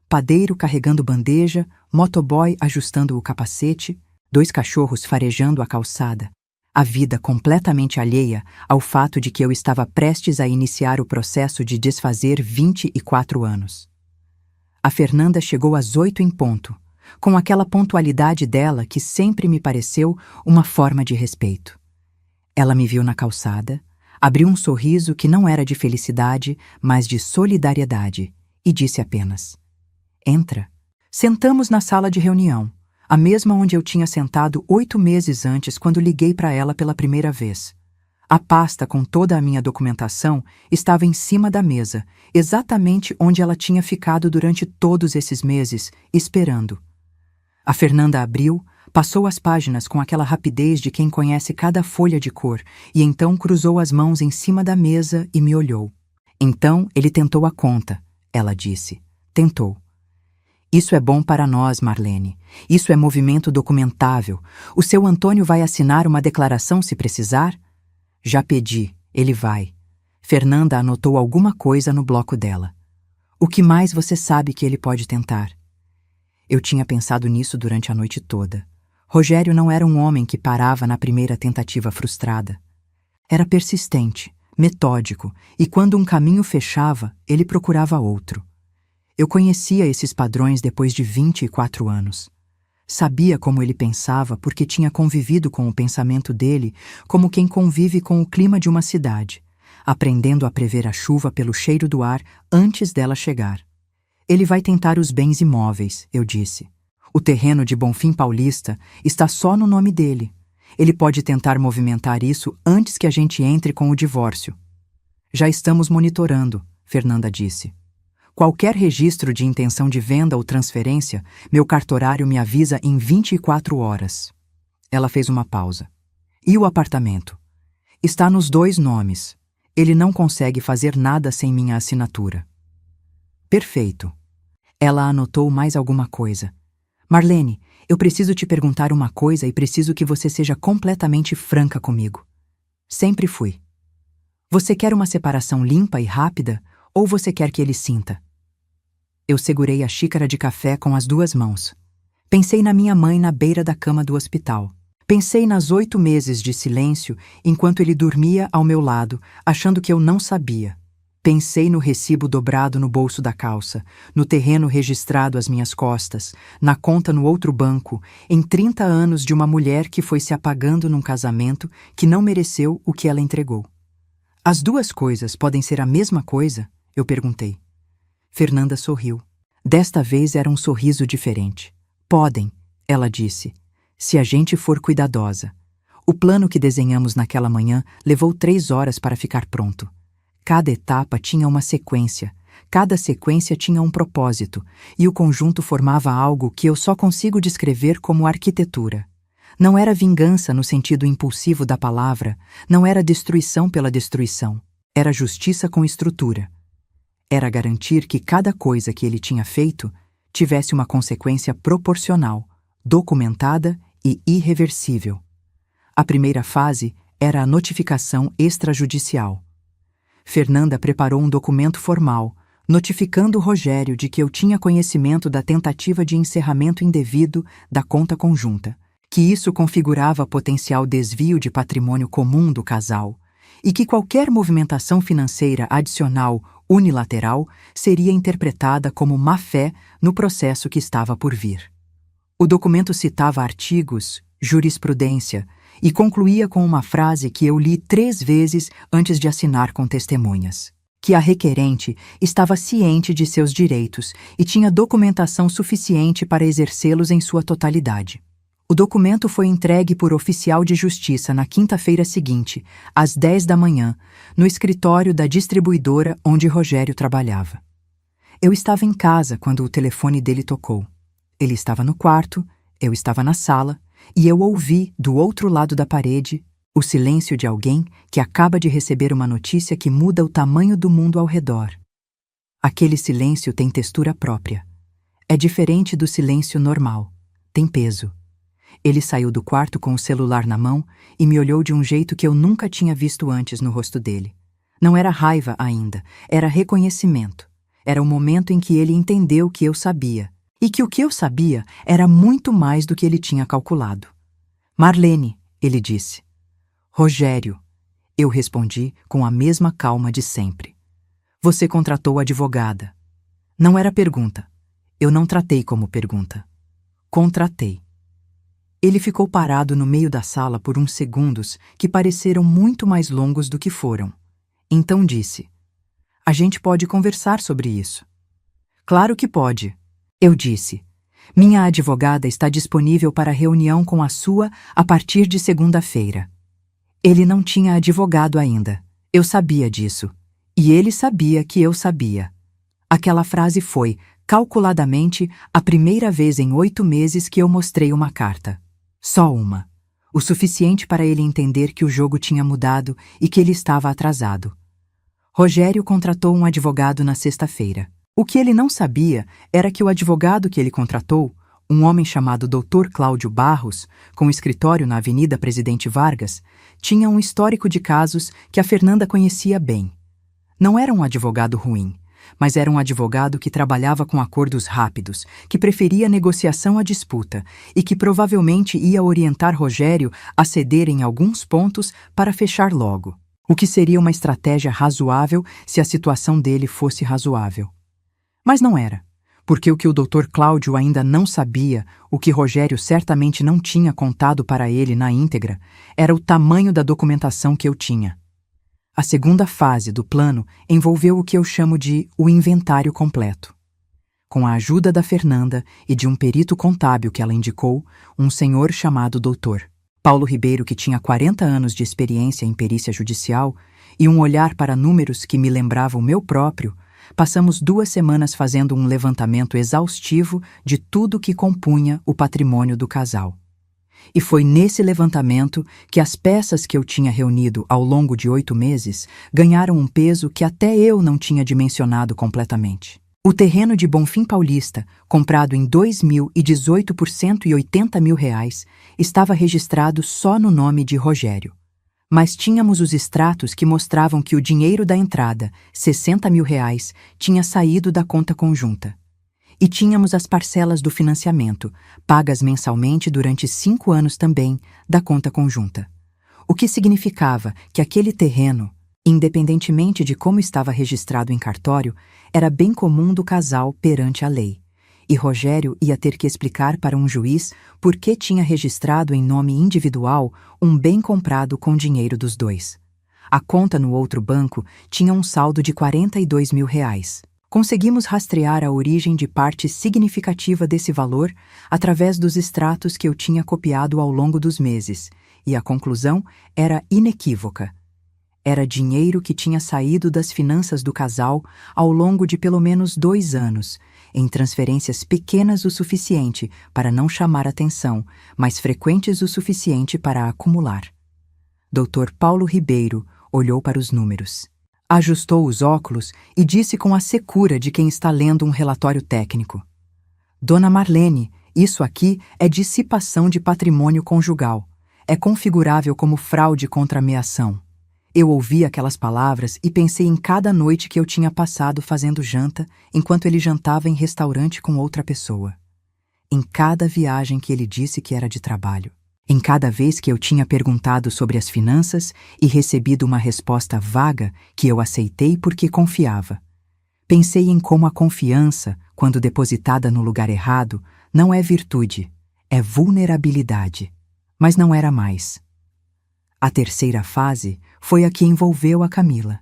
Padeiro carregando bandeja, motoboy ajustando o capacete, 2 cachorros farejando a calçada. A vida completamente alheia ao fato de que eu estava prestes a iniciar o processo de desfazer 24 anos. A Fernanda chegou às 8 em ponto, com aquela pontualidade dela que sempre me pareceu uma forma de respeito. Ela me viu na calçada, abriu um sorriso que não era de felicidade, mas de solidariedade, e disse apenas: "Entra." Sentamos na sala de reunião, a mesma onde eu tinha sentado 8 meses antes quando liguei para ela pela primeira vez. A pasta com toda a minha documentação estava em cima da mesa, exatamente onde ela tinha ficado durante todos esses meses, esperando. A Fernanda abriu, passou as páginas com aquela rapidez de quem conhece cada folha de cor e então cruzou as mãos em cima da mesa e me olhou. "Então ele tentou a conta", ela disse. "Tentou. Isso é bom para nós, Marlene. Isso é movimento documentável. O seu Antônio vai assinar uma declaração se precisar?" "Já pedi, ele vai." Fernanda anotou alguma coisa no bloco dela. "O que mais você sabe que ele pode tentar?" Eu tinha pensado nisso durante a noite toda. Rogério não era um homem que parava na primeira tentativa frustrada. Era persistente, metódico, e quando um caminho fechava, ele procurava outro. Eu conhecia esses padrões depois de 24 anos. Sabia como ele pensava porque tinha convivido com o pensamento dele como quem convive com o clima de uma cidade, aprendendo a prever a chuva pelo cheiro do ar antes dela chegar. "Ele vai tentar os bens imóveis", eu disse. "O terreno de Bonfim Paulista está só no nome dele. Ele pode tentar movimentar isso antes que a gente entre com o divórcio." "Já estamos monitorando", Fernanda disse. "Qualquer registro de intenção de venda ou transferência, meu cartorário me avisa em 24 horas. Ela fez uma pausa. "E o apartamento?" "Está nos 2 nomes. Ele não consegue fazer nada sem minha assinatura." "Perfeito." Ela anotou mais alguma coisa. Marlene, eu preciso te perguntar uma coisa e preciso que você seja completamente franca comigo. Sempre fui. Você quer uma separação limpa e rápida ou você quer que ele sinta? Eu segurei a xícara de café com as duas mãos. Pensei na minha mãe na beira da cama do hospital. Pensei nas 8 meses de silêncio enquanto ele dormia ao meu lado, achando que eu não sabia. Pensei no recibo dobrado no bolso da calça, no terreno registrado às minhas costas, na conta no outro banco, em 30 anos de uma mulher que foi se apagando num casamento que não mereceu o que ela entregou. As duas coisas podem ser a mesma coisa? Eu perguntei. Fernanda sorriu. Desta vez era um sorriso diferente. Podem, ela disse, se a gente for cuidadosa. O plano que desenhamos naquela manhã levou 3 horas para ficar pronto. Cada etapa tinha uma sequência, cada sequência tinha um propósito, e o conjunto formava algo que eu só consigo descrever como arquitetura. Não era vingança no sentido impulsivo da palavra, não era destruição pela destruição, era justiça com estrutura. Era garantir que cada coisa que ele tinha feito tivesse uma consequência proporcional, documentada e irreversível. A primeira fase era a notificação extrajudicial. Fernanda preparou um documento formal, notificando Rogério de que eu tinha conhecimento da tentativa de encerramento indevido da conta conjunta, que isso configurava potencial desvio de patrimônio comum do casal e que qualquer movimentação financeira adicional unilateral seria interpretada como má-fé no processo que estava por vir. O documento citava artigos, jurisprudência e concluía com uma frase que eu li 3 vezes antes de assinar com testemunhas, que a requerente estava ciente de seus direitos e tinha documentação suficiente para exercê-los em sua totalidade. O documento foi entregue por oficial de justiça na quinta-feira seguinte, às 10 da manhã, no escritório da distribuidora onde Rogério trabalhava. Eu estava em casa quando o telefone dele tocou. Ele estava no quarto, eu estava na sala, e eu ouvi, do outro lado da parede, o silêncio de alguém que acaba de receber uma notícia que muda o tamanho do mundo ao redor. Aquele silêncio tem textura própria. É diferente do silêncio normal. Tem peso. Ele saiu do quarto com o celular na mão e me olhou de um jeito que eu nunca tinha visto antes no rosto dele. Não era raiva ainda, era reconhecimento. Era o momento em que ele entendeu que eu sabia, e que o que eu sabia era muito mais do que ele tinha calculado. Marlene, ele disse. Rogério, eu respondi com a mesma calma de sempre. Você contratou advogada. Não era pergunta. Eu não tratei como pergunta. Contratei. Ele ficou parado no meio da sala por uns segundos que pareceram muito mais longos do que foram. Então disse, a gente pode conversar sobre isso. Claro que pode, eu disse. Minha advogada está disponível para reunião com a sua a partir de segunda-feira. Ele não tinha advogado ainda. Eu sabia disso. E ele sabia que eu sabia. Aquela frase foi, calculadamente, a primeira vez em 8 meses que eu mostrei uma carta. Só uma. O suficiente para ele entender que o jogo tinha mudado e que ele estava atrasado. Rogério contratou um advogado na sexta-feira. O que ele não sabia era que o advogado que ele contratou, um homem chamado Dr. Cláudio Barros, com escritório na Avenida Presidente Vargas, tinha um histórico de casos que a Fernanda conhecia bem. Não era um advogado ruim, mas era um advogado que trabalhava com acordos rápidos, que preferia negociação à disputa e que provavelmente ia orientar Rogério a ceder em alguns pontos para fechar logo, o que seria uma estratégia razoável se a situação dele fosse razoável. Mas não era, porque o que o Dr. Cláudio ainda não sabia, o que Rogério certamente não tinha contado para ele na íntegra, era o tamanho da documentação que eu tinha. A segunda fase do plano envolveu o que eu chamo de o inventário completo. Com a ajuda da Fernanda e de um perito contábil que ela indicou, um senhor chamado Dr. Paulo Ribeiro, que tinha 40 anos de experiência em perícia judicial e um olhar para números que me lembrava o meu próprio, passamos 2 semanas fazendo um levantamento exaustivo de tudo que compunha o patrimônio do casal. E foi nesse levantamento que as peças que eu tinha reunido ao longo de 8 meses ganharam um peso que até eu não tinha dimensionado completamente. O terreno de Bonfim Paulista, comprado em 2018 por R$180 mil, estava registrado só no nome de Rogério. Mas tínhamos os extratos que mostravam que o dinheiro da entrada, R$60 mil, tinha saído da conta conjunta. E tínhamos as parcelas do financiamento, pagas mensalmente durante 5 anos também, da conta conjunta. O que significava que aquele terreno, independentemente de como estava registrado em cartório, era bem comum do casal perante a lei. E Rogério ia ter que explicar para um juiz por que tinha registrado em nome individual um bem comprado com dinheiro dos dois. A conta no outro banco tinha um saldo de R$42 mil. Conseguimos rastrear a origem de parte significativa desse valor através dos extratos que eu tinha copiado ao longo dos meses, e a conclusão era inequívoca. Era dinheiro que tinha saído das finanças do casal ao longo de pelo menos 2 anos, em transferências pequenas o suficiente para não chamar atenção, mas frequentes o suficiente para acumular. Dr. Paulo Ribeiro olhou para os números. Ajustou os óculos e disse com a secura de quem está lendo um relatório técnico: Dona Marlene, isso aqui é dissipação de patrimônio conjugal. É configurável como fraude contra ameação. Eu ouvi aquelas palavras e pensei em cada noite que eu tinha passado fazendo janta enquanto ele jantava em restaurante com outra pessoa. Em cada viagem que ele disse que era de trabalho. Em cada vez que eu tinha perguntado sobre as finanças e recebido uma resposta vaga que eu aceitei porque confiava. Pensei em como a confiança, quando depositada no lugar errado, não é virtude, é vulnerabilidade. Mas não era mais. A terceira fase foi a que envolveu a Camila.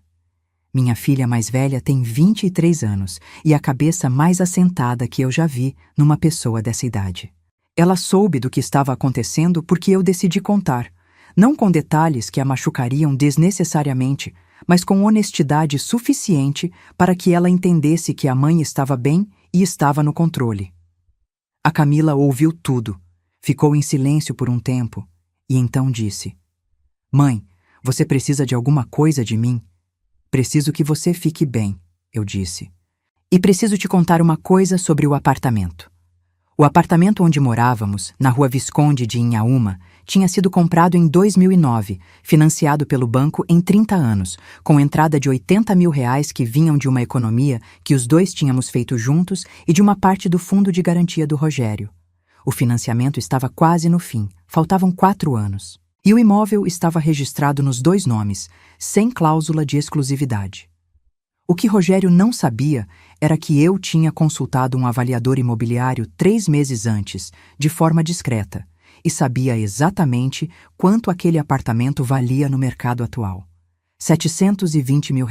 Minha filha mais velha tem 23 anos e a cabeça mais assentada que eu já vi numa pessoa dessa idade. Ela soube do que estava acontecendo porque eu decidi contar, não com detalhes que a machucariam desnecessariamente, mas com honestidade suficiente para que ela entendesse que a mãe estava bem e estava no controle. A Camila ouviu tudo, ficou em silêncio por um tempo e então disse: Mãe, você precisa de alguma coisa de mim? Preciso que você fique bem, eu disse. E preciso te contar uma coisa sobre o apartamento. O apartamento onde morávamos, na Rua Visconde de Inhaúma, tinha sido comprado em 2009, financiado pelo banco em 30 anos, com entrada de R$80 mil que vinham de uma economia que os dois tínhamos feito juntos e de uma parte do fundo de garantia do Rogério. O financiamento estava quase no fim, faltavam 4 anos. E o imóvel estava registrado nos 2 nomes, sem cláusula de exclusividade. O que Rogério não sabia era que eu tinha consultado um avaliador imobiliário 3 meses antes, de forma discreta, e sabia exatamente quanto aquele apartamento valia no mercado atual. R$720 mil.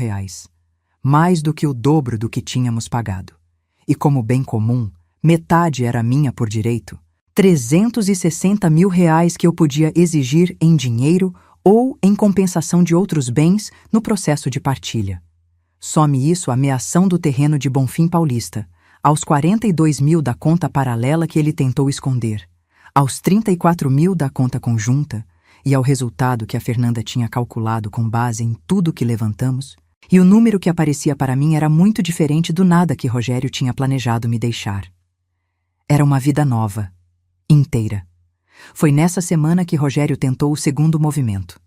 Mais do que o dobro do que tínhamos pagado. E como bem comum, metade era minha por direito. R$360 mil que eu podia exigir em dinheiro ou em compensação de outros bens no processo de partilha. Some isso a ameação do terreno de Bonfim Paulista, aos R$42 mil da conta paralela que ele tentou esconder, aos R$34 mil da conta conjunta e ao resultado que a Fernanda tinha calculado com base em tudo que levantamos, e o número que aparecia para mim era muito diferente do nada que Rogério tinha planejado me deixar. Era uma vida nova. Inteira. Foi nessa semana que Rogério tentou o segundo movimento.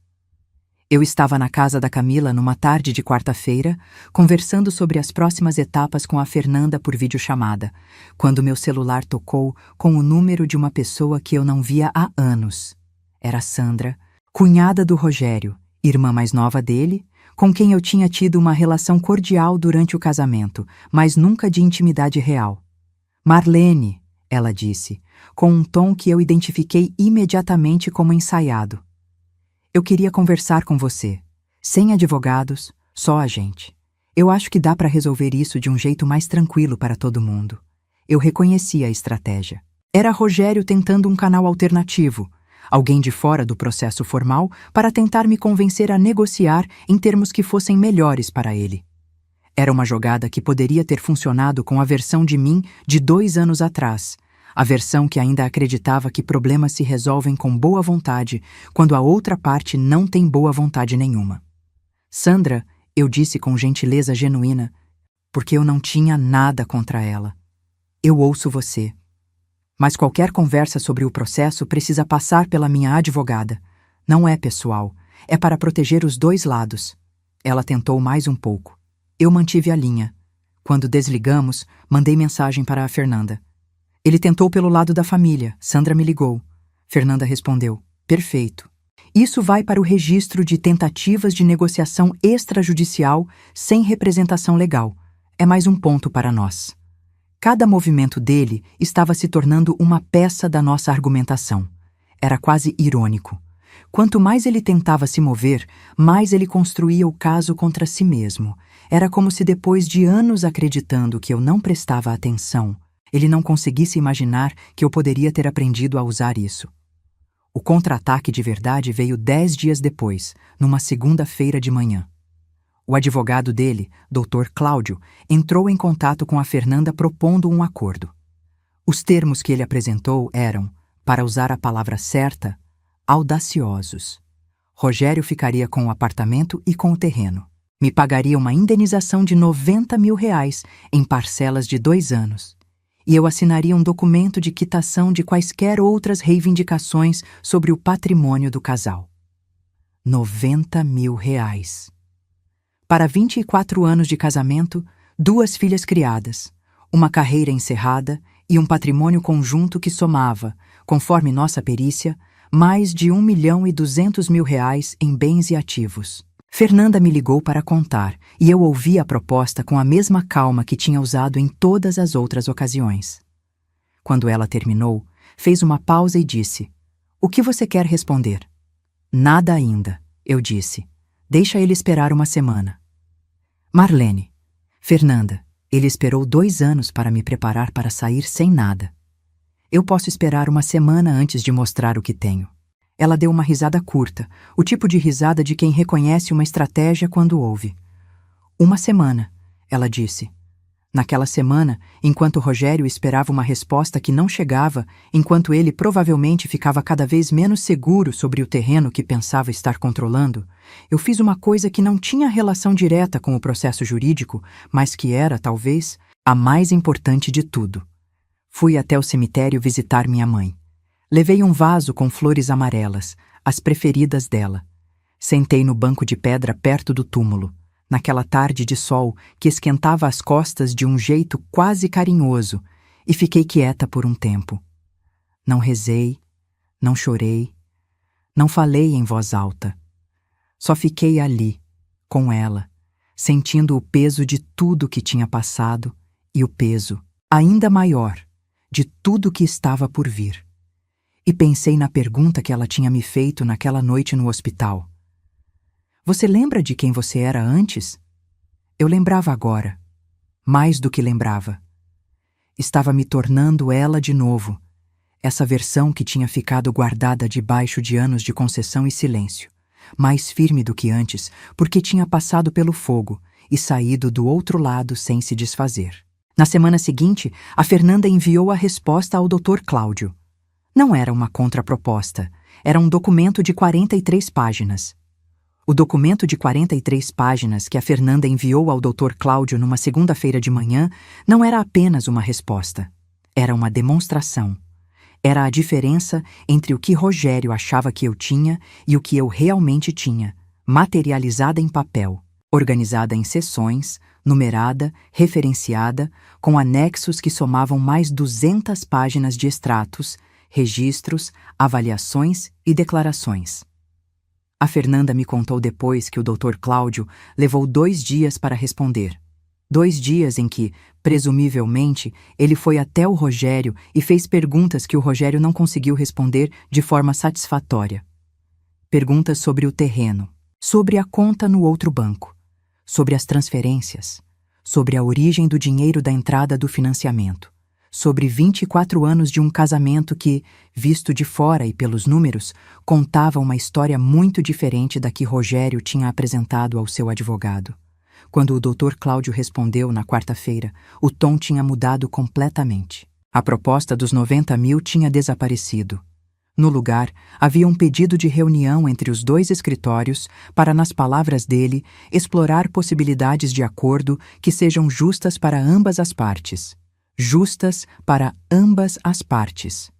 Eu estava na casa da Camila numa tarde de quarta-feira, conversando sobre as próximas etapas com a Fernanda por videochamada, quando meu celular tocou com o número de uma pessoa que eu não via há anos. Era Sandra, cunhada do Rogério, irmã mais nova dele, com quem eu tinha tido uma relação cordial durante o casamento, mas nunca de intimidade real. Marlene, ela disse, com um tom que eu identifiquei imediatamente como ensaiado. Eu queria conversar com você. Sem advogados, só a gente. Eu acho que dá para resolver isso de um jeito mais tranquilo para todo mundo. Eu reconhecia a estratégia. Era Rogério tentando um canal alternativo, alguém de fora do processo formal para tentar me convencer a negociar em termos que fossem melhores para ele. Era uma jogada que poderia ter funcionado com a versão de mim de 2 anos atrás, a versão que ainda acreditava que problemas se resolvem com boa vontade quando a outra parte não tem boa vontade nenhuma. Sandra, eu disse com gentileza genuína, porque eu não tinha nada contra ela. Eu ouço você. Mas qualquer conversa sobre o processo precisa passar pela minha advogada. Não é pessoal, é para proteger os dois lados. Ela tentou mais um pouco. Eu mantive a linha. Quando desligamos, mandei mensagem para a Fernanda. Ele tentou pelo lado da família. Sandra me ligou. Fernanda respondeu: perfeito. Isso vai para o registro de tentativas de negociação extrajudicial sem representação legal. É mais um ponto para nós. Cada movimento dele estava se tornando uma peça da nossa argumentação. Era quase irônico. Quanto mais ele tentava se mover, mais ele construía o caso contra si mesmo. Era como se depois de anos acreditando que eu não prestava atenção, ele não conseguisse imaginar que eu poderia ter aprendido a usar isso. O contra-ataque de verdade veio 10 dias depois, numa segunda-feira de manhã. O advogado dele, Dr. Cláudio, entrou em contato com a Fernanda propondo um acordo. Os termos que ele apresentou eram, para usar a palavra certa, audaciosos. Rogério ficaria com o apartamento e com o terreno. Me pagaria uma indenização de R$90 mil em parcelas de 2 anos. E eu assinaria um documento de quitação de quaisquer outras reivindicações sobre o patrimônio do casal. R$90 mil. Para 24 anos de casamento, 2 filhas criadas, uma carreira encerrada e um patrimônio conjunto que somava, conforme nossa perícia, mais de R$1.200.000 em bens e ativos. Fernanda me ligou para contar e eu ouvi a proposta com a mesma calma que tinha usado em todas as outras ocasiões. Quando ela terminou, fez uma pausa e disse: "O que você quer responder?" "Nada ainda", eu disse. "Deixa ele esperar uma semana." Marlene. Fernanda, ele esperou 2 anos para me preparar para sair sem nada. Eu posso esperar uma semana antes de mostrar o que tenho. Ela deu uma risada curta, o tipo de risada de quem reconhece uma estratégia quando ouve. "Uma semana", ela disse. Naquela semana, enquanto Rogério esperava uma resposta que não chegava, enquanto ele provavelmente ficava cada vez menos seguro sobre o terreno que pensava estar controlando, eu fiz uma coisa que não tinha relação direta com o processo jurídico, mas que era, talvez, a mais importante de tudo. Fui até o cemitério visitar minha mãe. Levei um vaso com flores amarelas, as preferidas dela. Sentei no banco de pedra perto do túmulo, naquela tarde de sol que esquentava as costas de um jeito quase carinhoso, e fiquei quieta por um tempo. Não rezei, não chorei, não falei em voz alta. Só fiquei ali, com ela, sentindo o peso de tudo que tinha passado e o peso, ainda maior, de tudo que estava por vir. E pensei na pergunta que ela tinha me feito naquela noite no hospital. "Você lembra de quem você era antes?" Eu lembrava agora, mais do que lembrava. Estava me tornando ela de novo, essa versão que tinha ficado guardada debaixo de anos de concessão e silêncio, mais firme do que antes, porque tinha passado pelo fogo e saído do outro lado sem se desfazer. Na semana seguinte, a Fernanda enviou a resposta ao Dr. Cláudio. Não era uma contraproposta, era um documento de 43 páginas. O documento de 43 páginas que a Fernanda enviou ao Dr. Cláudio numa segunda-feira de manhã não era apenas uma resposta. Era uma demonstração. Era a diferença entre o que Rogério achava que eu tinha e o que eu realmente tinha, materializada em papel, organizada em seções, numerada, referenciada, com anexos que somavam mais 200 páginas de extratos, registros, avaliações e declarações. A Fernanda me contou depois que o Dr. Cláudio levou 2 dias para responder. 2 dias em que, presumivelmente, ele foi até o Rogério e fez perguntas que o Rogério não conseguiu responder de forma satisfatória. Perguntas sobre o terreno, sobre a conta no outro banco, sobre as transferências, sobre a origem do dinheiro da entrada do financiamento, sobre 24 anos de um casamento que, visto de fora e pelos números, contava uma história muito diferente da que Rogério tinha apresentado ao seu advogado. Quando o Dr. Cláudio respondeu na quarta-feira, o tom tinha mudado completamente. A proposta dos 90 mil tinha desaparecido. No lugar, havia um pedido de reunião entre os dois escritórios para, nas palavras dele, explorar possibilidades de acordo que sejam justas para ambas as partes. Justas para ambas as partes.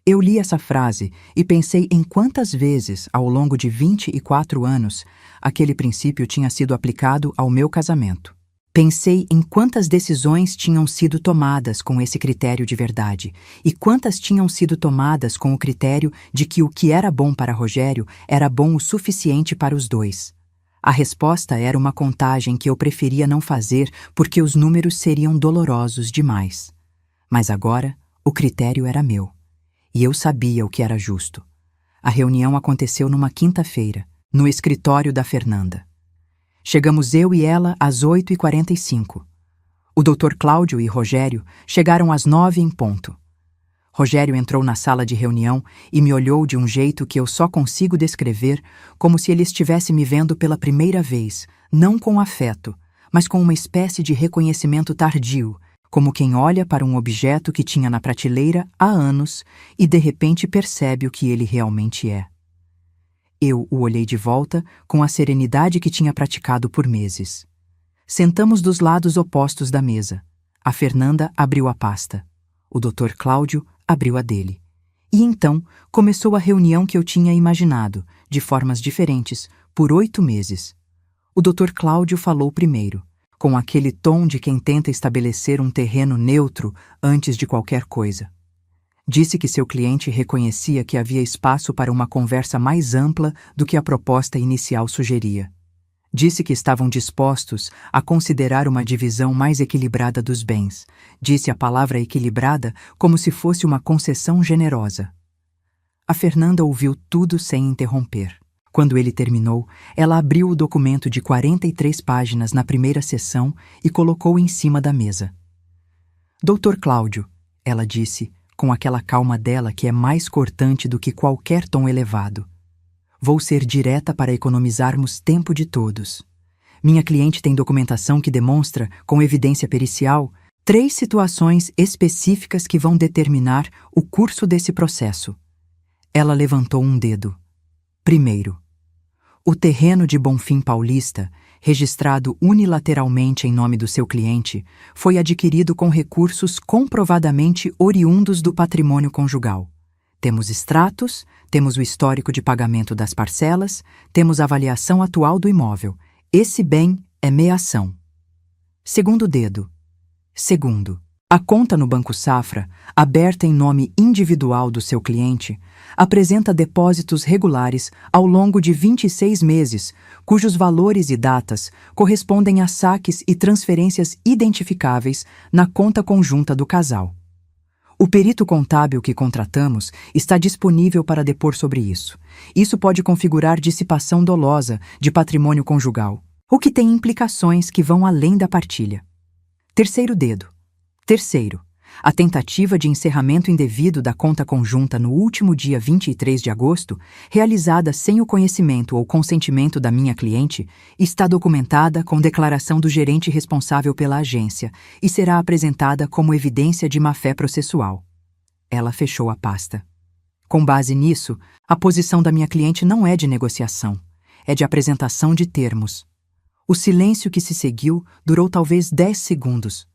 Eu li essa frase e pensei em quantas vezes, ao longo de 24 anos, aquele princípio tinha sido aplicado ao meu casamento. Pensei em quantas decisões tinham sido tomadas com esse critério de verdade e quantas tinham sido tomadas com o critério de que o que era bom para Rogério era bom o suficiente para os dois. A resposta era uma contagem que eu preferia não fazer porque os números seriam dolorosos demais. Mas agora, o critério era meu. E eu sabia o que era justo. A reunião aconteceu numa quinta-feira, no escritório da Fernanda. Chegamos eu e ela às 8h45. O Dr. Cláudio e Rogério chegaram às 9 em ponto. Rogério entrou na sala de reunião e me olhou de um jeito que eu só consigo descrever como se ele estivesse me vendo pela primeira vez, não com afeto, mas com uma espécie de reconhecimento tardio, como quem olha para um objeto que tinha na prateleira há anos e de repente percebe o que ele realmente é. Eu o olhei de volta com a serenidade que tinha praticado por meses. Sentamos dos lados opostos da mesa. A Fernanda abriu a pasta. O Dr. Cláudio abriu a dele. E então começou a reunião que eu tinha imaginado, de formas diferentes, por 8 meses. O Dr. Cláudio falou primeiro, com aquele tom de quem tenta estabelecer um terreno neutro antes de qualquer coisa. Disse que seu cliente reconhecia que havia espaço para uma conversa mais ampla do que a proposta inicial sugeria. Disse que estavam dispostos a considerar uma divisão mais equilibrada dos bens. Disse a palavra equilibrada como se fosse uma concessão generosa. A Fernanda ouviu tudo sem interromper. Quando ele terminou, ela abriu o documento de 43 páginas na primeira sessão e colocou em cima da mesa. Dr. Cláudio, ela disse, com aquela calma dela que é mais cortante do que qualquer tom elevado. Vou ser direta para economizarmos tempo de todos. Minha cliente tem documentação que demonstra, com evidência pericial, 3 situações específicas que vão determinar o curso desse processo. Ela levantou um dedo. Primeiro, o terreno de Bonfim Paulista, registrado unilateralmente em nome do seu cliente, foi adquirido com recursos comprovadamente oriundos do patrimônio conjugal. Temos extratos, temos o histórico de pagamento das parcelas, temos a avaliação atual do imóvel. Esse bem é meação. Segundo dedo. Segundo, a conta no Banco Safra, aberta em nome individual do seu cliente, apresenta depósitos regulares ao longo de 26 meses, cujos valores e datas correspondem a saques e transferências identificáveis na conta conjunta do casal. O perito contábil que contratamos está disponível para depor sobre isso. Isso pode configurar dissipação dolosa de patrimônio conjugal, o que tem implicações que vão além da partilha. Terceiro dedo. Terceiro, a tentativa de encerramento indevido da conta conjunta no último dia 23 de agosto, realizada sem o conhecimento ou consentimento da minha cliente, está documentada com declaração do gerente responsável pela agência e será apresentada como evidência de má-fé processual. Ela fechou a pasta. Com base nisso, a posição da minha cliente não é de negociação, é de apresentação de termos. O silêncio que se seguiu durou talvez 10 segundos.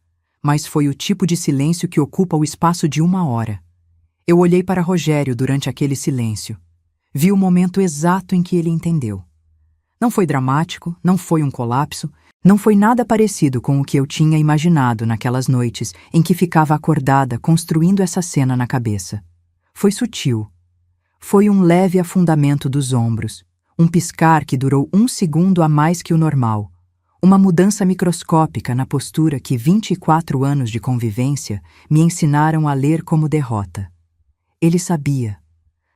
Mas foi o tipo de silêncio que ocupa o espaço de 1 hora. Eu olhei para Rogério durante aquele silêncio. Vi o momento exato em que ele entendeu. Não foi dramático, não foi um colapso, não foi nada parecido com o que eu tinha imaginado naquelas noites em que ficava acordada construindo essa cena na cabeça. Foi sutil. Foi um leve afundamento dos ombros, um piscar que durou 1 segundo a mais que o normal. Uma mudança microscópica na postura que 24 anos de convivência me ensinaram a ler como derrota. Ele sabia.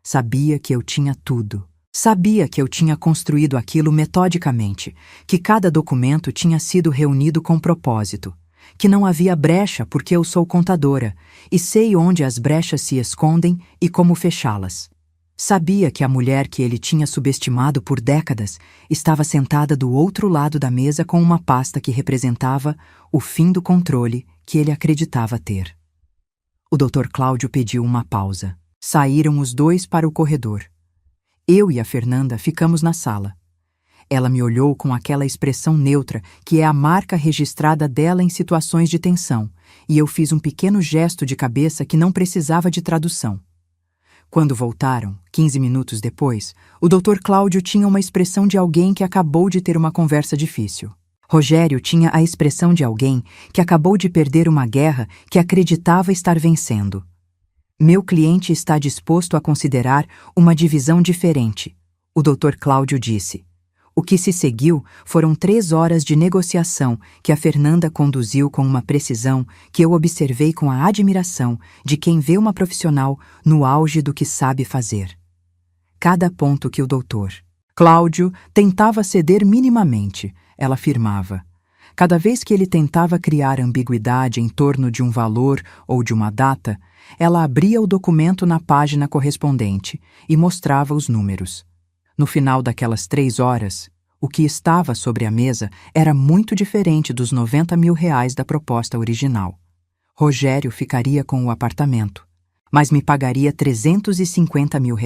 Sabia que eu tinha tudo. Sabia que eu tinha construído aquilo metodicamente, que cada documento tinha sido reunido com propósito, que não havia brecha porque eu sou contadora e sei onde as brechas se escondem e como fechá-las. Sabia que a mulher que ele tinha subestimado por décadas estava sentada do outro lado da mesa com uma pasta que representava o fim do controle que ele acreditava ter. O Dr. Cláudio pediu uma pausa. Saíram os dois para o corredor. Eu e a Fernanda ficamos na sala. Ela me olhou com aquela expressão neutra que é a marca registrada dela em situações de tensão, e eu fiz um pequeno gesto de cabeça que não precisava de tradução. Quando voltaram, 15 minutos depois, o Dr. Cláudio tinha uma expressão de alguém que acabou de ter uma conversa difícil. Rogério tinha a expressão de alguém que acabou de perder uma guerra que acreditava estar vencendo. Meu cliente está disposto a considerar uma divisão diferente, o Dr. Cláudio disse. O que se seguiu foram 3 horas de negociação que a Fernanda conduziu com uma precisão que eu observei com a admiração de quem vê uma profissional no auge do que sabe fazer. Cada ponto que o Dr. Cláudio tentava ceder minimamente, ela afirmava. Cada vez que ele tentava criar ambiguidade em torno de um valor ou de uma data, ela abria o documento na página correspondente e mostrava os números. No final daquelas 3 horas, o que estava sobre a mesa era muito diferente dos R$90 mil da proposta original. Rogério ficaria com o apartamento, mas me pagaria R$350 mil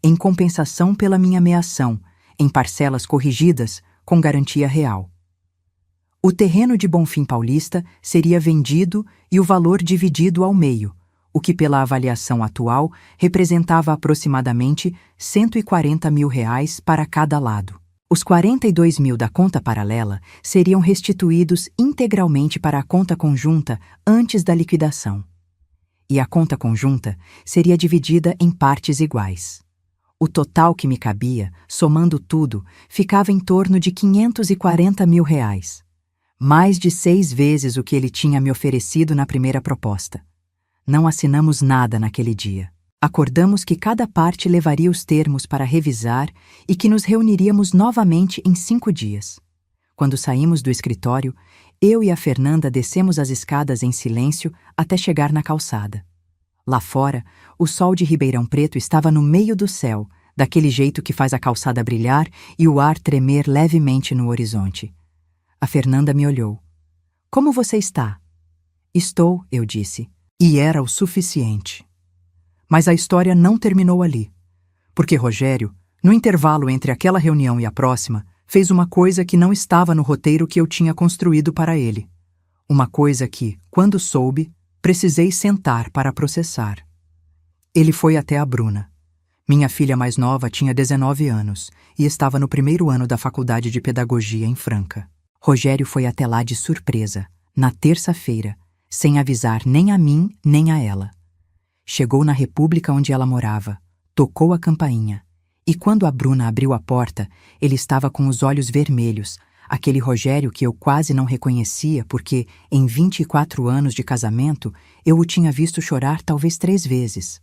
em compensação pela minha meação, em parcelas corrigidas com garantia real. O terreno de Bonfim Paulista seria vendido e o valor dividido ao meio, o que pela avaliação atual representava aproximadamente R$140 mil para cada lado. Os 42 mil da conta paralela seriam restituídos integralmente para a conta conjunta antes da liquidação. E a conta conjunta seria dividida em partes iguais. O total que me cabia, somando tudo, ficava em torno de R$540 mil. Mais de 6 vezes o que ele tinha me oferecido na primeira proposta. Não assinamos nada naquele dia. Acordamos que cada parte levaria os termos para revisar e que nos reuniríamos novamente em 5 dias. Quando saímos do escritório, eu e a Fernanda descemos as escadas em silêncio até chegar na calçada. Lá fora, o sol de Ribeirão Preto estava no meio do céu, daquele jeito que faz a calçada brilhar e o ar tremer levemente no horizonte. A Fernanda me olhou. "Como você está?" "Estou", eu disse. E era o suficiente. Mas a história não terminou ali, porque Rogério, no intervalo entre aquela reunião e a próxima, fez uma coisa que não estava no roteiro que eu tinha construído para ele. Uma coisa que, quando soube, precisei sentar para processar. Ele foi até a Bruna. Minha filha mais nova tinha 19 anos e estava no primeiro ano da faculdade de pedagogia em Franca. Rogério foi até lá de surpresa, na terça-feira, sem avisar nem a mim nem a ela. Chegou na república onde ela morava, tocou a campainha, e quando a Bruna abriu a porta, ele estava com os olhos vermelhos, aquele Rogério que eu quase não reconhecia porque, em 24 anos de casamento, eu o tinha visto chorar talvez 3 vezes.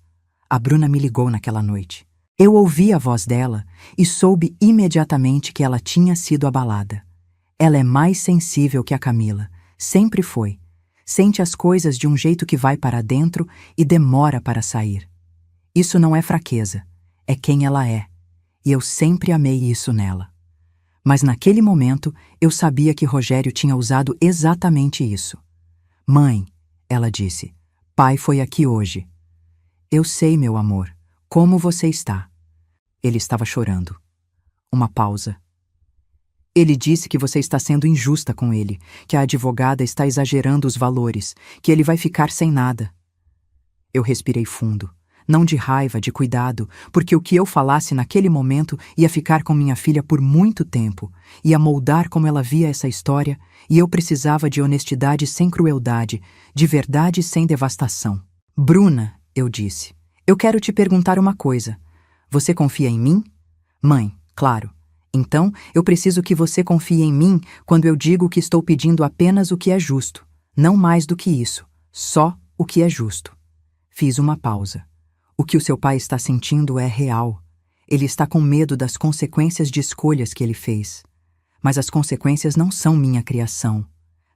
A Bruna me ligou naquela noite. Eu ouvi a voz dela e soube imediatamente que ela tinha sido abalada. Ela é mais sensível que a Camila, sempre foi. Sente as coisas de um jeito que vai para dentro e demora para sair. Isso não é fraqueza, é quem ela é, e eu sempre amei isso nela. Mas naquele momento eu sabia que Rogério tinha usado exatamente isso. "Mãe", ela disse, "pai foi aqui hoje." "Eu sei, meu amor. Como você está?" Ele estava chorando. Uma pausa. "Ele disse que você está sendo injusta com ele, que a advogada está exagerando os valores, que ele vai ficar sem nada." Eu respirei fundo, não de raiva, de cuidado, porque o que eu falasse naquele momento ia ficar com minha filha por muito tempo, ia moldar como ela via essa história, e eu precisava de honestidade sem crueldade, de verdade sem devastação. "Bruna", eu disse, "eu quero te perguntar uma coisa. Você confia em mim?" "Mãe, claro. Então, eu preciso que você confie em mim quando eu digo que estou pedindo apenas o que é justo. Não mais do que isso. Só o que é justo." Fiz uma pausa. "O que o seu pai está sentindo é real. Ele está com medo das consequências de escolhas que ele fez. Mas as consequências não são minha criação.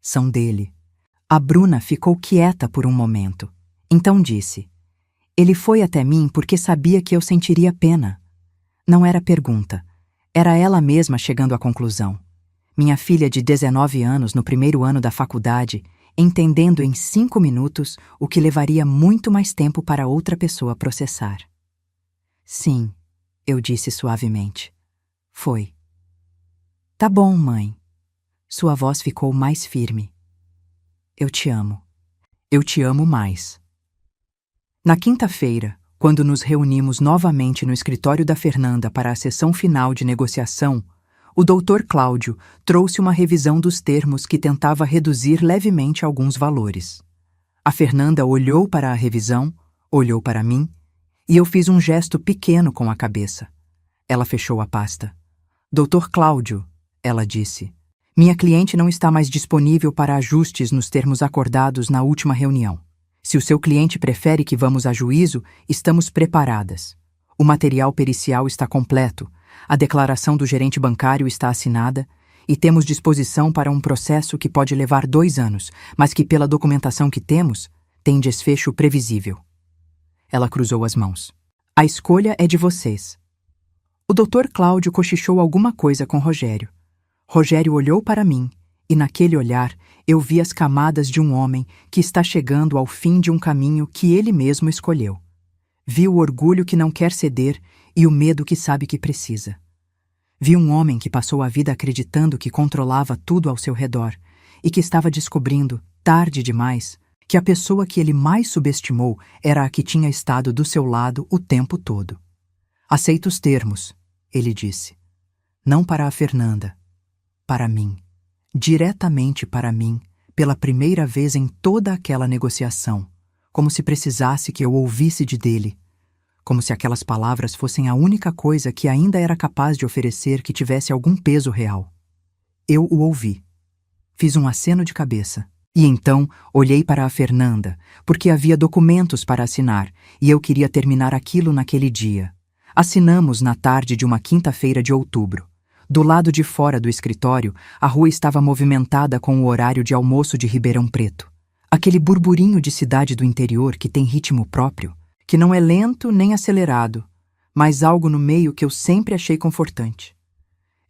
São dele." A Bruna ficou quieta por um momento. Então disse, "Ele foi até mim porque sabia que eu sentiria pena." Não era pergunta. Era ela mesma chegando à conclusão. Minha filha de 19 anos no primeiro ano da faculdade, entendendo em 5 minutos o que levaria muito mais tempo para outra pessoa processar. Sim, eu disse suavemente. Foi. Tá bom, mãe. Sua voz ficou mais firme. Eu te amo. Eu te amo mais. Na quinta-feira, quando nos reunimos novamente no escritório da Fernanda para a sessão final de negociação, o Dr. Cláudio trouxe uma revisão dos termos que tentava reduzir levemente alguns valores. A Fernanda olhou para a revisão, olhou para mim, e eu fiz um gesto pequeno com a cabeça. Ela fechou a pasta. Dr. Cláudio, ela disse, minha cliente não está mais disponível para ajustes nos termos acordados na última reunião. Se o seu cliente prefere que vamos a juízo, estamos preparadas. O material pericial está completo, a declaração do gerente bancário está assinada e temos disposição para um processo que pode levar 2 anos, mas que pela documentação que temos, tem desfecho previsível. Ela cruzou as mãos. A escolha é de vocês. O Dr. Cláudio cochichou alguma coisa com Rogério. Rogério olhou para mim e naquele olhar eu vi as camadas de um homem que está chegando ao fim de um caminho que ele mesmo escolheu. Vi o orgulho que não quer ceder e o medo que sabe que precisa. Vi um homem que passou a vida acreditando que controlava tudo ao seu redor e que estava descobrindo, tarde demais, que a pessoa que ele mais subestimou era a que tinha estado do seu lado o tempo todo. Aceito os termos, ele disse. Não para a Fernanda, para mim. Diretamente para mim, pela primeira vez em toda aquela negociação, como se precisasse que eu ouvisse dele, como se aquelas palavras fossem a única coisa que ainda era capaz de oferecer que tivesse algum peso real. Eu o ouvi. Fiz um aceno de cabeça. E então olhei para a Fernanda, porque havia documentos para assinar e eu queria terminar aquilo naquele dia. Assinamos na tarde de uma quinta-feira de outubro. Do lado de fora do escritório, a rua estava movimentada com o horário de almoço de Ribeirão Preto. Aquele burburinho de cidade do interior que tem ritmo próprio, que não é lento nem acelerado, mas algo no meio que eu sempre achei confortante.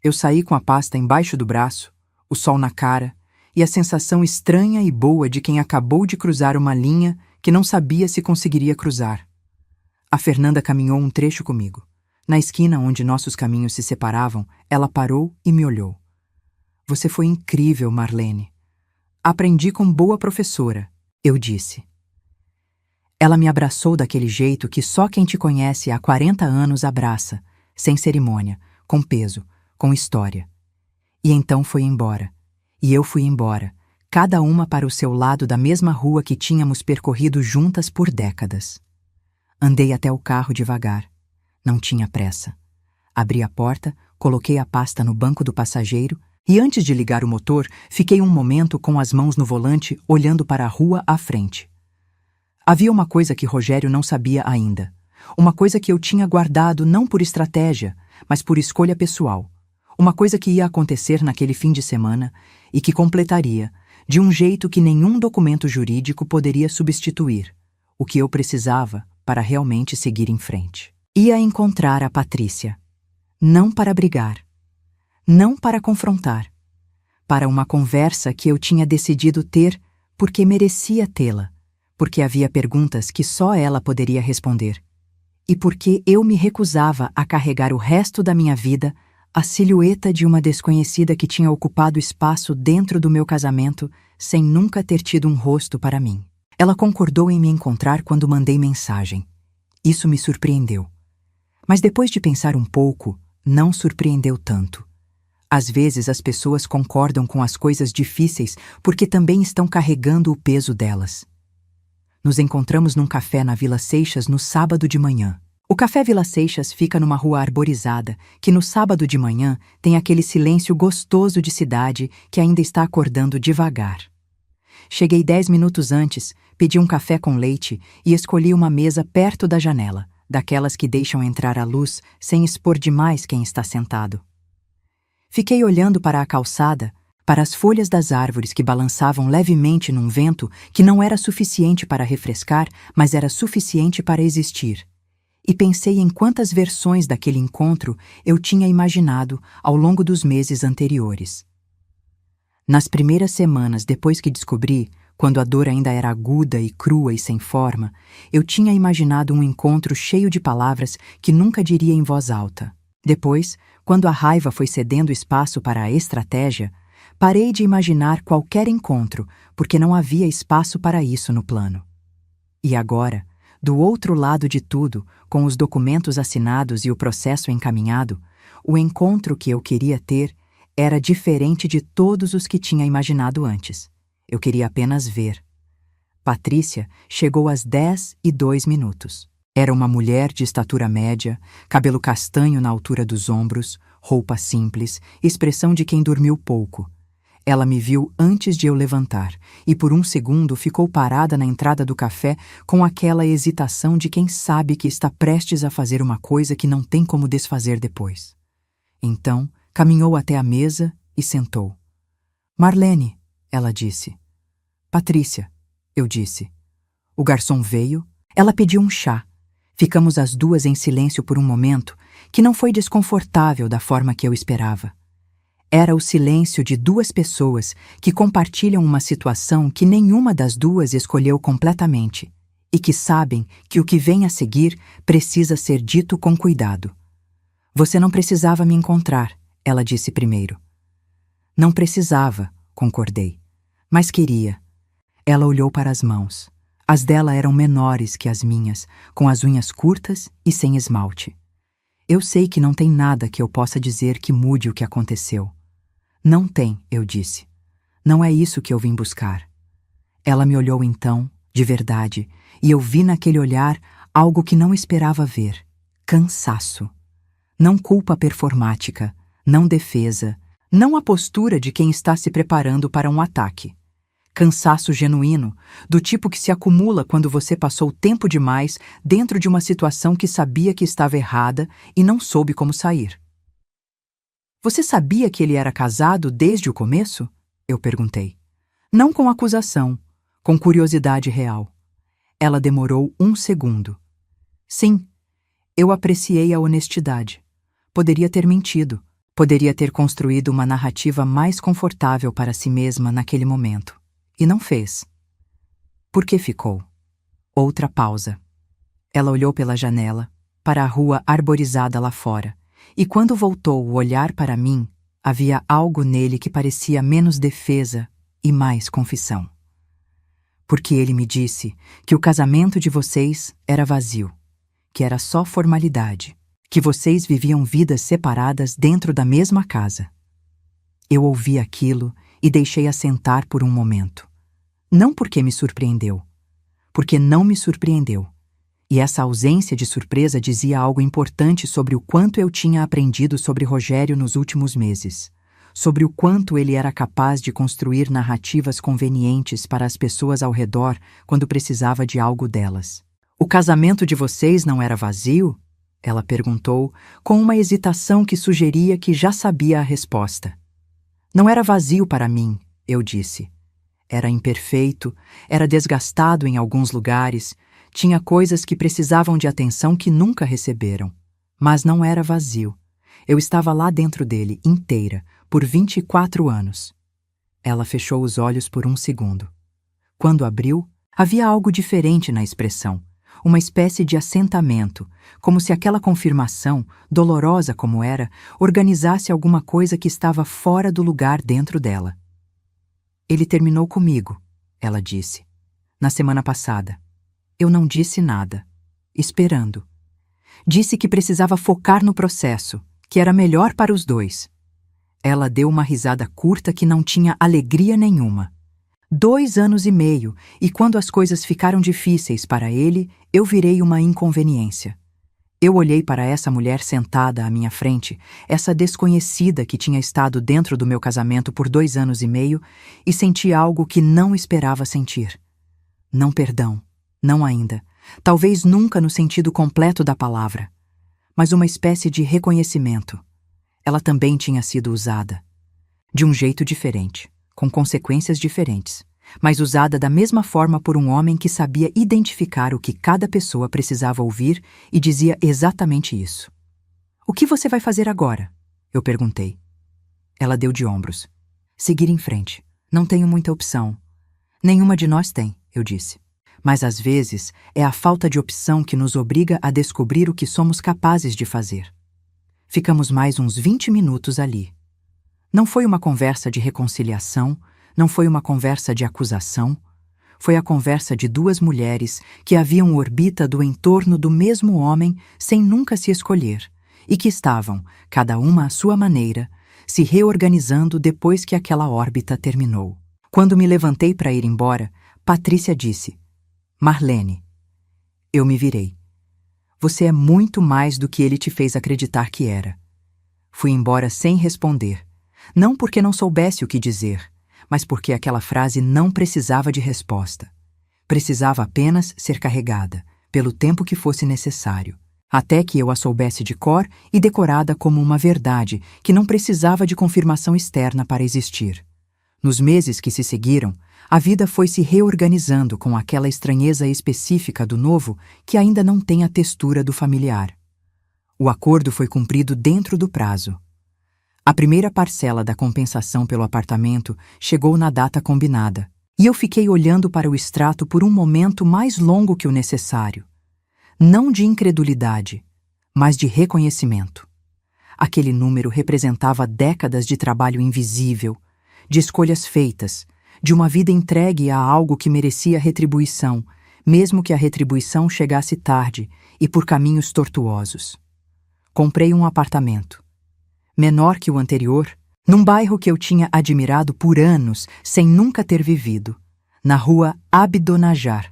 Eu saí com a pasta embaixo do braço, o sol na cara e a sensação estranha e boa de quem acabou de cruzar uma linha que não sabia se conseguiria cruzar. A Fernanda caminhou um trecho comigo. Na esquina onde nossos caminhos se separavam, ela parou e me olhou. Você foi incrível, Marlene. Aprendi com boa professora, eu disse. Ela me abraçou daquele jeito que só quem te conhece há 40 anos abraça, sem cerimônia, com peso, com história. E então foi embora. E eu fui embora, cada uma para o seu lado da mesma rua que tínhamos percorrido juntas por décadas. Andei até o carro devagar. Não tinha pressa. Abri a porta, coloquei a pasta no banco do passageiro e antes de ligar o motor, fiquei um momento com as mãos no volante olhando para a rua à frente. Havia uma coisa que Rogério não sabia ainda. Uma coisa que eu tinha guardado não por estratégia, mas por escolha pessoal. Uma coisa que ia acontecer naquele fim de semana e que completaria, de um jeito que nenhum documento jurídico poderia substituir, o que eu precisava para realmente seguir em frente. Ia encontrar a Patrícia. Não para brigar. Não para confrontar. Para uma conversa que eu tinha decidido ter porque merecia tê-la, porque havia perguntas que só ela poderia responder, e porque eu me recusava a carregar o resto da minha vida a silhueta de uma desconhecida que tinha ocupado espaço dentro do meu casamento sem nunca ter tido um rosto para mim. Ela concordou em me encontrar quando mandei mensagem. Isso me surpreendeu. Mas depois de pensar um pouco, não surpreendeu tanto. Às vezes as pessoas concordam com as coisas difíceis porque também estão carregando o peso delas. Nos encontramos num café na Vila Seixas no sábado de manhã. O Café Vila Seixas fica numa rua arborizada, que no sábado de manhã tem aquele silêncio gostoso de cidade que ainda está acordando devagar. Cheguei 10 minutos antes, pedi um café com leite e escolhi uma mesa perto da janela, daquelas que deixam entrar a luz sem expor demais quem está sentado. Fiquei olhando para a calçada, para as folhas das árvores que balançavam levemente num vento que não era suficiente para refrescar, mas era suficiente para existir. E pensei em quantas versões daquele encontro eu tinha imaginado ao longo dos meses anteriores. Nas primeiras semanas depois que descobri, Quando a dor ainda era aguda e crua e sem forma, eu tinha imaginado um encontro cheio de palavras que nunca diria em voz alta. Depois, quando a raiva foi cedendo espaço para a estratégia, parei de imaginar qualquer encontro, porque não havia espaço para isso no plano. E agora, do outro lado de tudo, com os documentos assinados e o processo encaminhado, o encontro que eu queria ter era diferente de todos os que tinha imaginado antes. Eu queria apenas ver. Patrícia chegou às 10:02. Era uma mulher de estatura média, cabelo castanho na altura dos ombros, roupa simples, expressão de quem dormiu pouco. Ela me viu antes de eu levantar e por um segundo ficou parada na entrada do café com aquela hesitação de quem sabe que está prestes a fazer uma coisa que não tem como desfazer depois. Então, caminhou até a mesa e sentou. Marlene, ela disse. Patrícia, eu disse. O garçom veio, ela pediu um chá. Ficamos as duas em silêncio por um momento, que não foi desconfortável da forma que eu esperava. Era o silêncio de duas pessoas que compartilham uma situação que nenhuma das duas escolheu completamente e que sabem que o que vem a seguir precisa ser dito com cuidado. Você não precisava me encontrar, ela disse primeiro. Não precisava, concordei, mas queria. Ela olhou para as mãos. As dela eram menores que as minhas, com as unhas curtas e sem esmalte. Eu sei que não tem nada que eu possa dizer que mude o que aconteceu. Não tem, eu disse. Não é isso que eu vim buscar. Ela me olhou então, de verdade, e eu vi naquele olhar algo que não esperava ver. Cansaço. Não culpa performática, não defesa, não a postura de quem está se preparando para um ataque. Cansaço genuíno, do tipo que se acumula quando você passou tempo demais dentro de uma situação que sabia que estava errada e não soube como sair. Você sabia que ele era casado desde o começo? Eu perguntei. Não com acusação, com curiosidade real. Ela demorou um segundo. Sim, eu apreciei a honestidade. Poderia ter mentido, poderia ter construído uma narrativa mais confortável para si mesma naquele momento. E não fez. Por que ficou? Outra pausa. Ela olhou pela janela, para a rua arborizada lá fora, e quando voltou o olhar para mim, havia algo nele que parecia menos defesa e mais confissão. Porque ele me disse que o casamento de vocês era vazio, que era só formalidade, que vocês viviam vidas separadas dentro da mesma casa. Eu ouvi aquilo e deixei assentar por um momento. Não porque me surpreendeu, porque não me surpreendeu. E essa ausência de surpresa dizia algo importante sobre o quanto eu tinha aprendido sobre Rogério nos últimos meses, sobre o quanto ele era capaz de construir narrativas convenientes para as pessoas ao redor quando precisava de algo delas. O casamento de vocês não era vazio? Ela perguntou, com uma hesitação que sugeria que já sabia a resposta. Não era vazio para mim, eu disse. Era imperfeito, era desgastado em alguns lugares, tinha coisas que precisavam de atenção que nunca receberam. Mas não era vazio. Eu estava lá dentro dele, inteira, por 24 anos. Ela fechou os olhos por um segundo. Quando abriu, havia algo diferente na expressão, uma espécie de assentamento, como se aquela confirmação, dolorosa como era, organizasse alguma coisa que estava fora do lugar dentro dela. Ele terminou comigo, ela disse, na semana passada. Eu não disse nada, esperando. Disse que precisava focar no processo, que era melhor para os dois. Ela deu uma risada curta que não tinha alegria nenhuma. 2 anos e meio, e quando as coisas ficaram difíceis para ele, eu virei uma inconveniência. Eu olhei para essa mulher sentada à minha frente, essa desconhecida que tinha estado dentro do meu casamento por 2 anos e meio, e senti algo que não esperava sentir. Não perdão, não ainda, talvez nunca no sentido completo da palavra, mas uma espécie de reconhecimento. Ela também tinha sido usada. De um jeito diferente, com consequências diferentes, mas usada da mesma forma por um homem que sabia identificar o que cada pessoa precisava ouvir e dizia exatamente isso. O que você vai fazer agora? Eu perguntei. Ela deu de ombros. Seguir em frente. Não tenho muita opção. Nenhuma de nós tem, eu disse. Mas às vezes é a falta de opção que nos obriga a descobrir o que somos capazes de fazer. Ficamos mais uns 20 minutos ali. Não foi uma conversa de reconciliação, não foi uma conversa de acusação. Foi a conversa de duas mulheres que haviam orbitado em torno do mesmo homem sem nunca se escolher e que estavam, cada uma à sua maneira, se reorganizando depois que aquela órbita terminou. Quando me levantei para ir embora, Patrícia disse: Marlene. Eu me virei. Você é muito mais do que ele te fez acreditar que era. Fui embora sem responder, não porque não soubesse o que dizer, mas porque aquela frase não precisava de resposta. Precisava apenas ser carregada, pelo tempo que fosse necessário, até que eu a soubesse de cor e decorada como uma verdade que não precisava de confirmação externa para existir. Nos meses que se seguiram, a vida foi se reorganizando com aquela estranheza específica do novo que ainda não tem a textura do familiar. O acordo foi cumprido dentro do prazo. A primeira parcela da compensação pelo apartamento chegou na data combinada, e eu fiquei olhando para o extrato por um momento mais longo que o necessário. Não de incredulidade, mas de reconhecimento. Aquele número representava décadas de trabalho invisível, de escolhas feitas, de uma vida entregue a algo que merecia retribuição, mesmo que a retribuição chegasse tarde e por caminhos tortuosos. Comprei um apartamento, menor que o anterior, num bairro que eu tinha admirado por anos sem nunca ter vivido, na rua Abdonajar,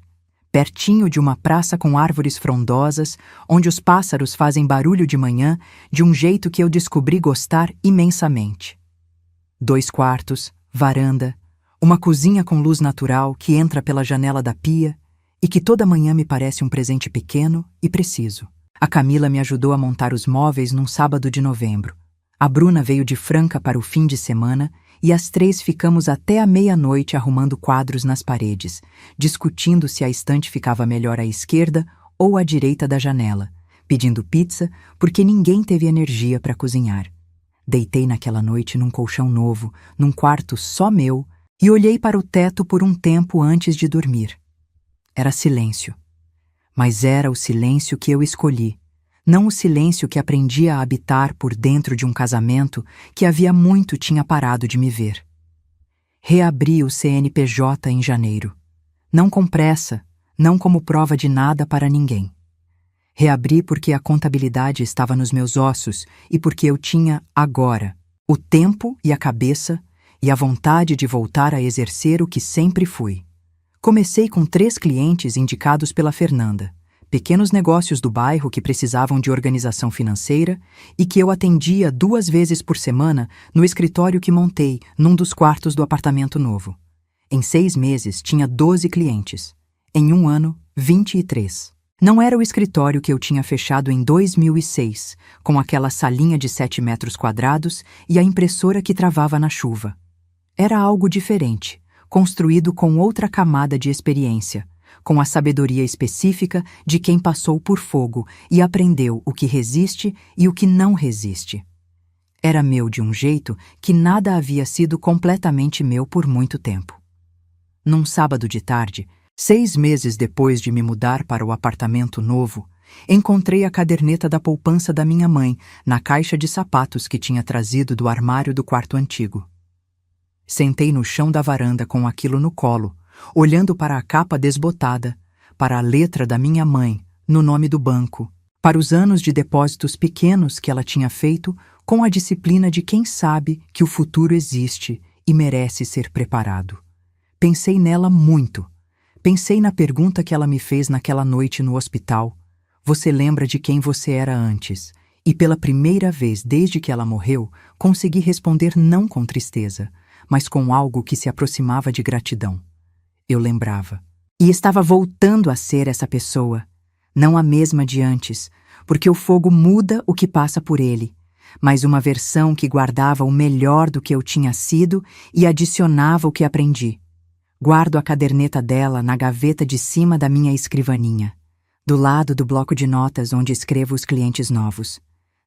pertinho de uma praça com árvores frondosas, onde os pássaros fazem barulho de manhã de um jeito que eu descobri gostar imensamente. 2 quartos, varanda, uma cozinha com luz natural que entra pela janela da pia e que toda manhã me parece um presente pequeno e preciso. A Camila me ajudou a montar os móveis num sábado de novembro. A Bruna veio de Franca para o fim de semana e as 3 ficamos até a meia-noite arrumando quadros nas paredes, discutindo se a estante ficava melhor à esquerda ou à direita da janela, pedindo pizza porque ninguém teve energia para cozinhar. Deitei naquela noite num colchão novo, num quarto só meu, e olhei para o teto por um tempo antes de dormir. Era silêncio. Mas era o silêncio que eu escolhi, não o silêncio que aprendi a habitar por dentro de um casamento que havia muito tinha parado de me ver. Reabri o CNPJ em janeiro. Não com pressa, não como prova de nada para ninguém. Reabri porque a contabilidade estava nos meus ossos e porque eu tinha, agora, o tempo e a cabeça e a vontade de voltar a exercer o que sempre fui. Comecei com 3 clientes indicados pela Fernanda, pequenos negócios do bairro que precisavam de organização financeira e que eu atendia 2 vezes por semana no escritório que montei num dos quartos do apartamento novo. Em 6 meses, tinha 12 clientes. Em 1 ano, 23. Não era o escritório que eu tinha fechado em 2006, com aquela salinha de 7 metros quadrados e a impressora que travava na chuva. Era algo diferente, construído com outra camada de experiência, com a sabedoria específica de quem passou por fogo e aprendeu o que resiste e o que não resiste. Era meu de um jeito que nada havia sido completamente meu por muito tempo. Num sábado de tarde, 6 meses depois de me mudar para o apartamento novo, encontrei a caderneta da poupança da minha mãe na caixa de sapatos que tinha trazido do armário do quarto antigo. Sentei no chão da varanda com aquilo no colo, olhando para a capa desbotada, para a letra da minha mãe, no nome do banco, para os anos de depósitos pequenos que ela tinha feito com a disciplina de quem sabe que o futuro existe e merece ser preparado. Pensei nela muito. Pensei na pergunta que ela me fez naquela noite no hospital. Você lembra de quem você era antes? E pela primeira vez desde que ela morreu, consegui responder não com tristeza, mas com algo que se aproximava de gratidão. Eu lembrava. E estava voltando a ser essa pessoa, não a mesma de antes, porque o fogo muda o que passa por ele, mas uma versão que guardava o melhor do que eu tinha sido e adicionava o que aprendi. Guardo a caderneta dela na gaveta de cima da minha escrivaninha, do lado do bloco de notas onde escrevo os clientes novos.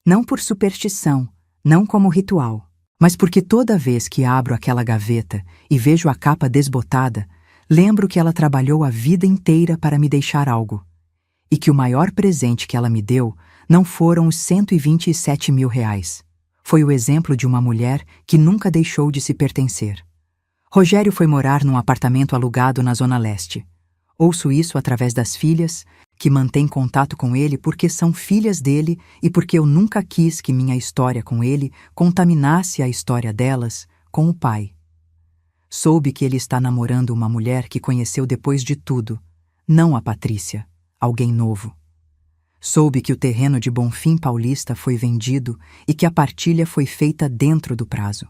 Não por superstição, não como ritual, mas porque toda vez que abro aquela gaveta e vejo a capa desbotada, Lembro que ela trabalhou a vida inteira para me deixar algo, e que o maior presente que ela me deu não foram os 127 mil reais. Foi o exemplo de uma mulher que nunca deixou de se pertencer. Rogério foi morar num apartamento alugado na Zona Leste. Ouço isso através das filhas, que mantêm contato com ele porque são filhas dele e porque eu nunca quis que minha história com ele contaminasse a história delas com o pai. Soube que ele está namorando uma mulher que conheceu depois de tudo, não a Patrícia, alguém novo. Soube que o terreno de Bonfim Paulista foi vendido e que a partilha foi feita dentro do prazo.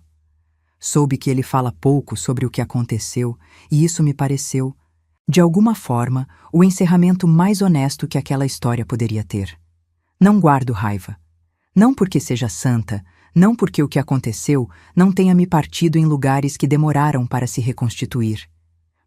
Soube que ele fala pouco sobre o que aconteceu e isso me pareceu, de alguma forma, o encerramento mais honesto que aquela história poderia ter. Não guardo raiva. Não porque seja santa, não porque o que aconteceu não tenha me partido em lugares que demoraram para se reconstituir,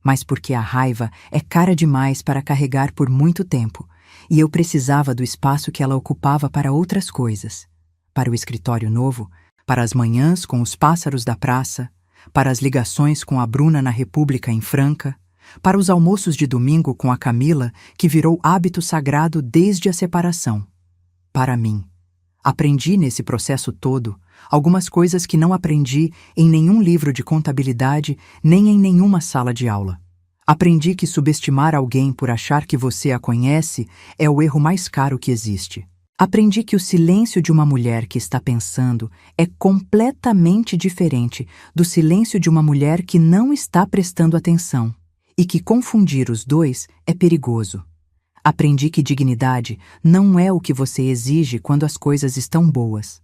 mas porque a raiva é cara demais para carregar por muito tempo e eu precisava do espaço que ela ocupava para outras coisas. Para o escritório novo, para as manhãs com os pássaros da praça, para as ligações com a Bruna na República em Franca, para os almoços de domingo com a Camila, que virou hábito sagrado desde a separação. Para mim. Aprendi nesse processo todo algumas coisas que não aprendi em nenhum livro de contabilidade nem em nenhuma sala de aula. Aprendi que subestimar alguém por achar que você a conhece é o erro mais caro que existe. Aprendi que o silêncio de uma mulher que está pensando é completamente diferente do silêncio de uma mulher que não está prestando atenção. E que confundir os dois é perigoso. Aprendi que dignidade não é o que você exige quando as coisas estão boas.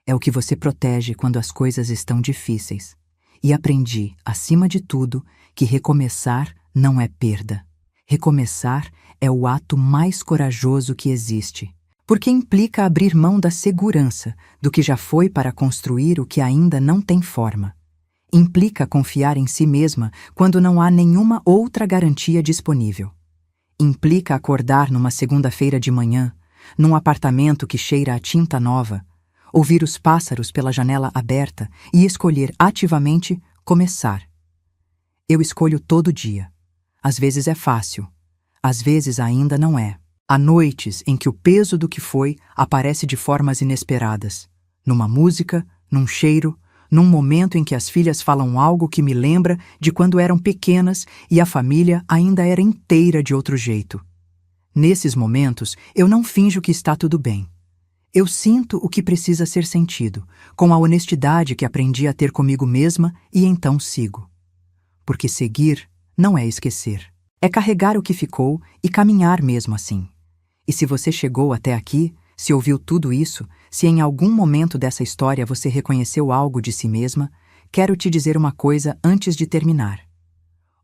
É o que você protege quando as coisas estão difíceis. E aprendi, acima de tudo, que recomeçar não é perda. Recomeçar é o ato mais corajoso que existe, porque implica abrir mão da segurança do que já foi para construir o que ainda não tem forma. Implica confiar em si mesma quando não há nenhuma outra garantia disponível. Implica acordar numa segunda-feira de manhã, num apartamento que cheira a tinta nova, ouvir os pássaros pela janela aberta e escolher ativamente começar. Eu escolho todo dia. Às vezes é fácil, às vezes ainda não é. Há noites em que o peso do que foi aparece de formas inesperadas, numa música, num cheiro, num momento em que as filhas falam algo que me lembra de quando eram pequenas e a família ainda era inteira de outro jeito. Nesses momentos, eu não finjo que está tudo bem. Eu sinto o que precisa ser sentido, com a honestidade que aprendi a ter comigo mesma e então sigo. Porque seguir não é esquecer. É carregar o que ficou e caminhar mesmo assim. E se você chegou até aqui, se ouviu tudo isso, se em algum momento dessa história você reconheceu algo de si mesma, quero te dizer uma coisa antes de terminar.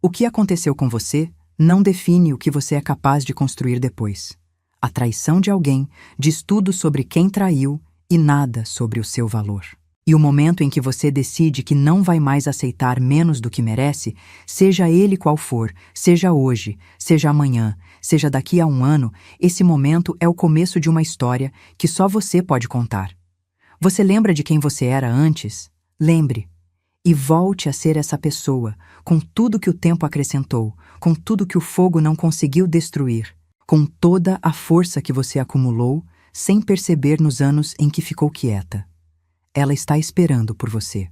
O que aconteceu com você não define o que você é capaz de construir depois. A traição de alguém diz tudo sobre quem traiu e nada sobre o seu valor. E o momento em que você decide que não vai mais aceitar menos do que merece, seja ele qual for, seja hoje, seja amanhã, seja daqui a um ano, esse momento é o começo de uma história que só você pode contar. Você lembra de quem você era antes? Lembre. E volte a ser essa pessoa, com tudo que o tempo acrescentou, com tudo que o fogo não conseguiu destruir, com toda a força que você acumulou, sem perceber nos anos em que ficou quieta. Ela está esperando por você.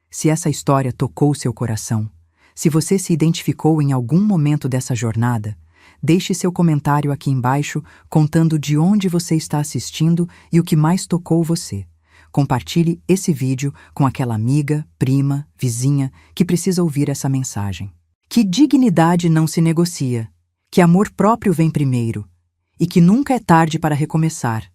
Se essa história tocou seu coração, se você se identificou em algum momento dessa jornada, deixe seu comentário aqui embaixo contando de onde você está assistindo e o que mais tocou você. Compartilhe esse vídeo com aquela amiga, prima, vizinha que precisa ouvir essa mensagem. Que dignidade não se negocia, que amor próprio vem primeiro e que nunca é tarde para recomeçar.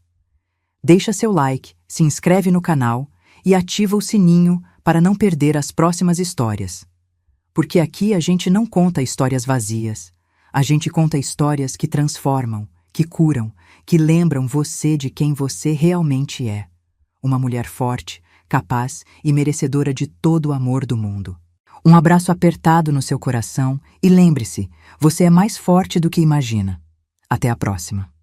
Deixa seu like, se inscreve no canal e ativa o sininho para não perder as próximas histórias. Porque aqui a gente não conta histórias vazias. A gente conta histórias que transformam, que curam, que lembram você de quem você realmente é. Uma mulher forte, capaz e merecedora de todo o amor do mundo. Um abraço apertado no seu coração e lembre-se, você é mais forte do que imagina. Até a próxima.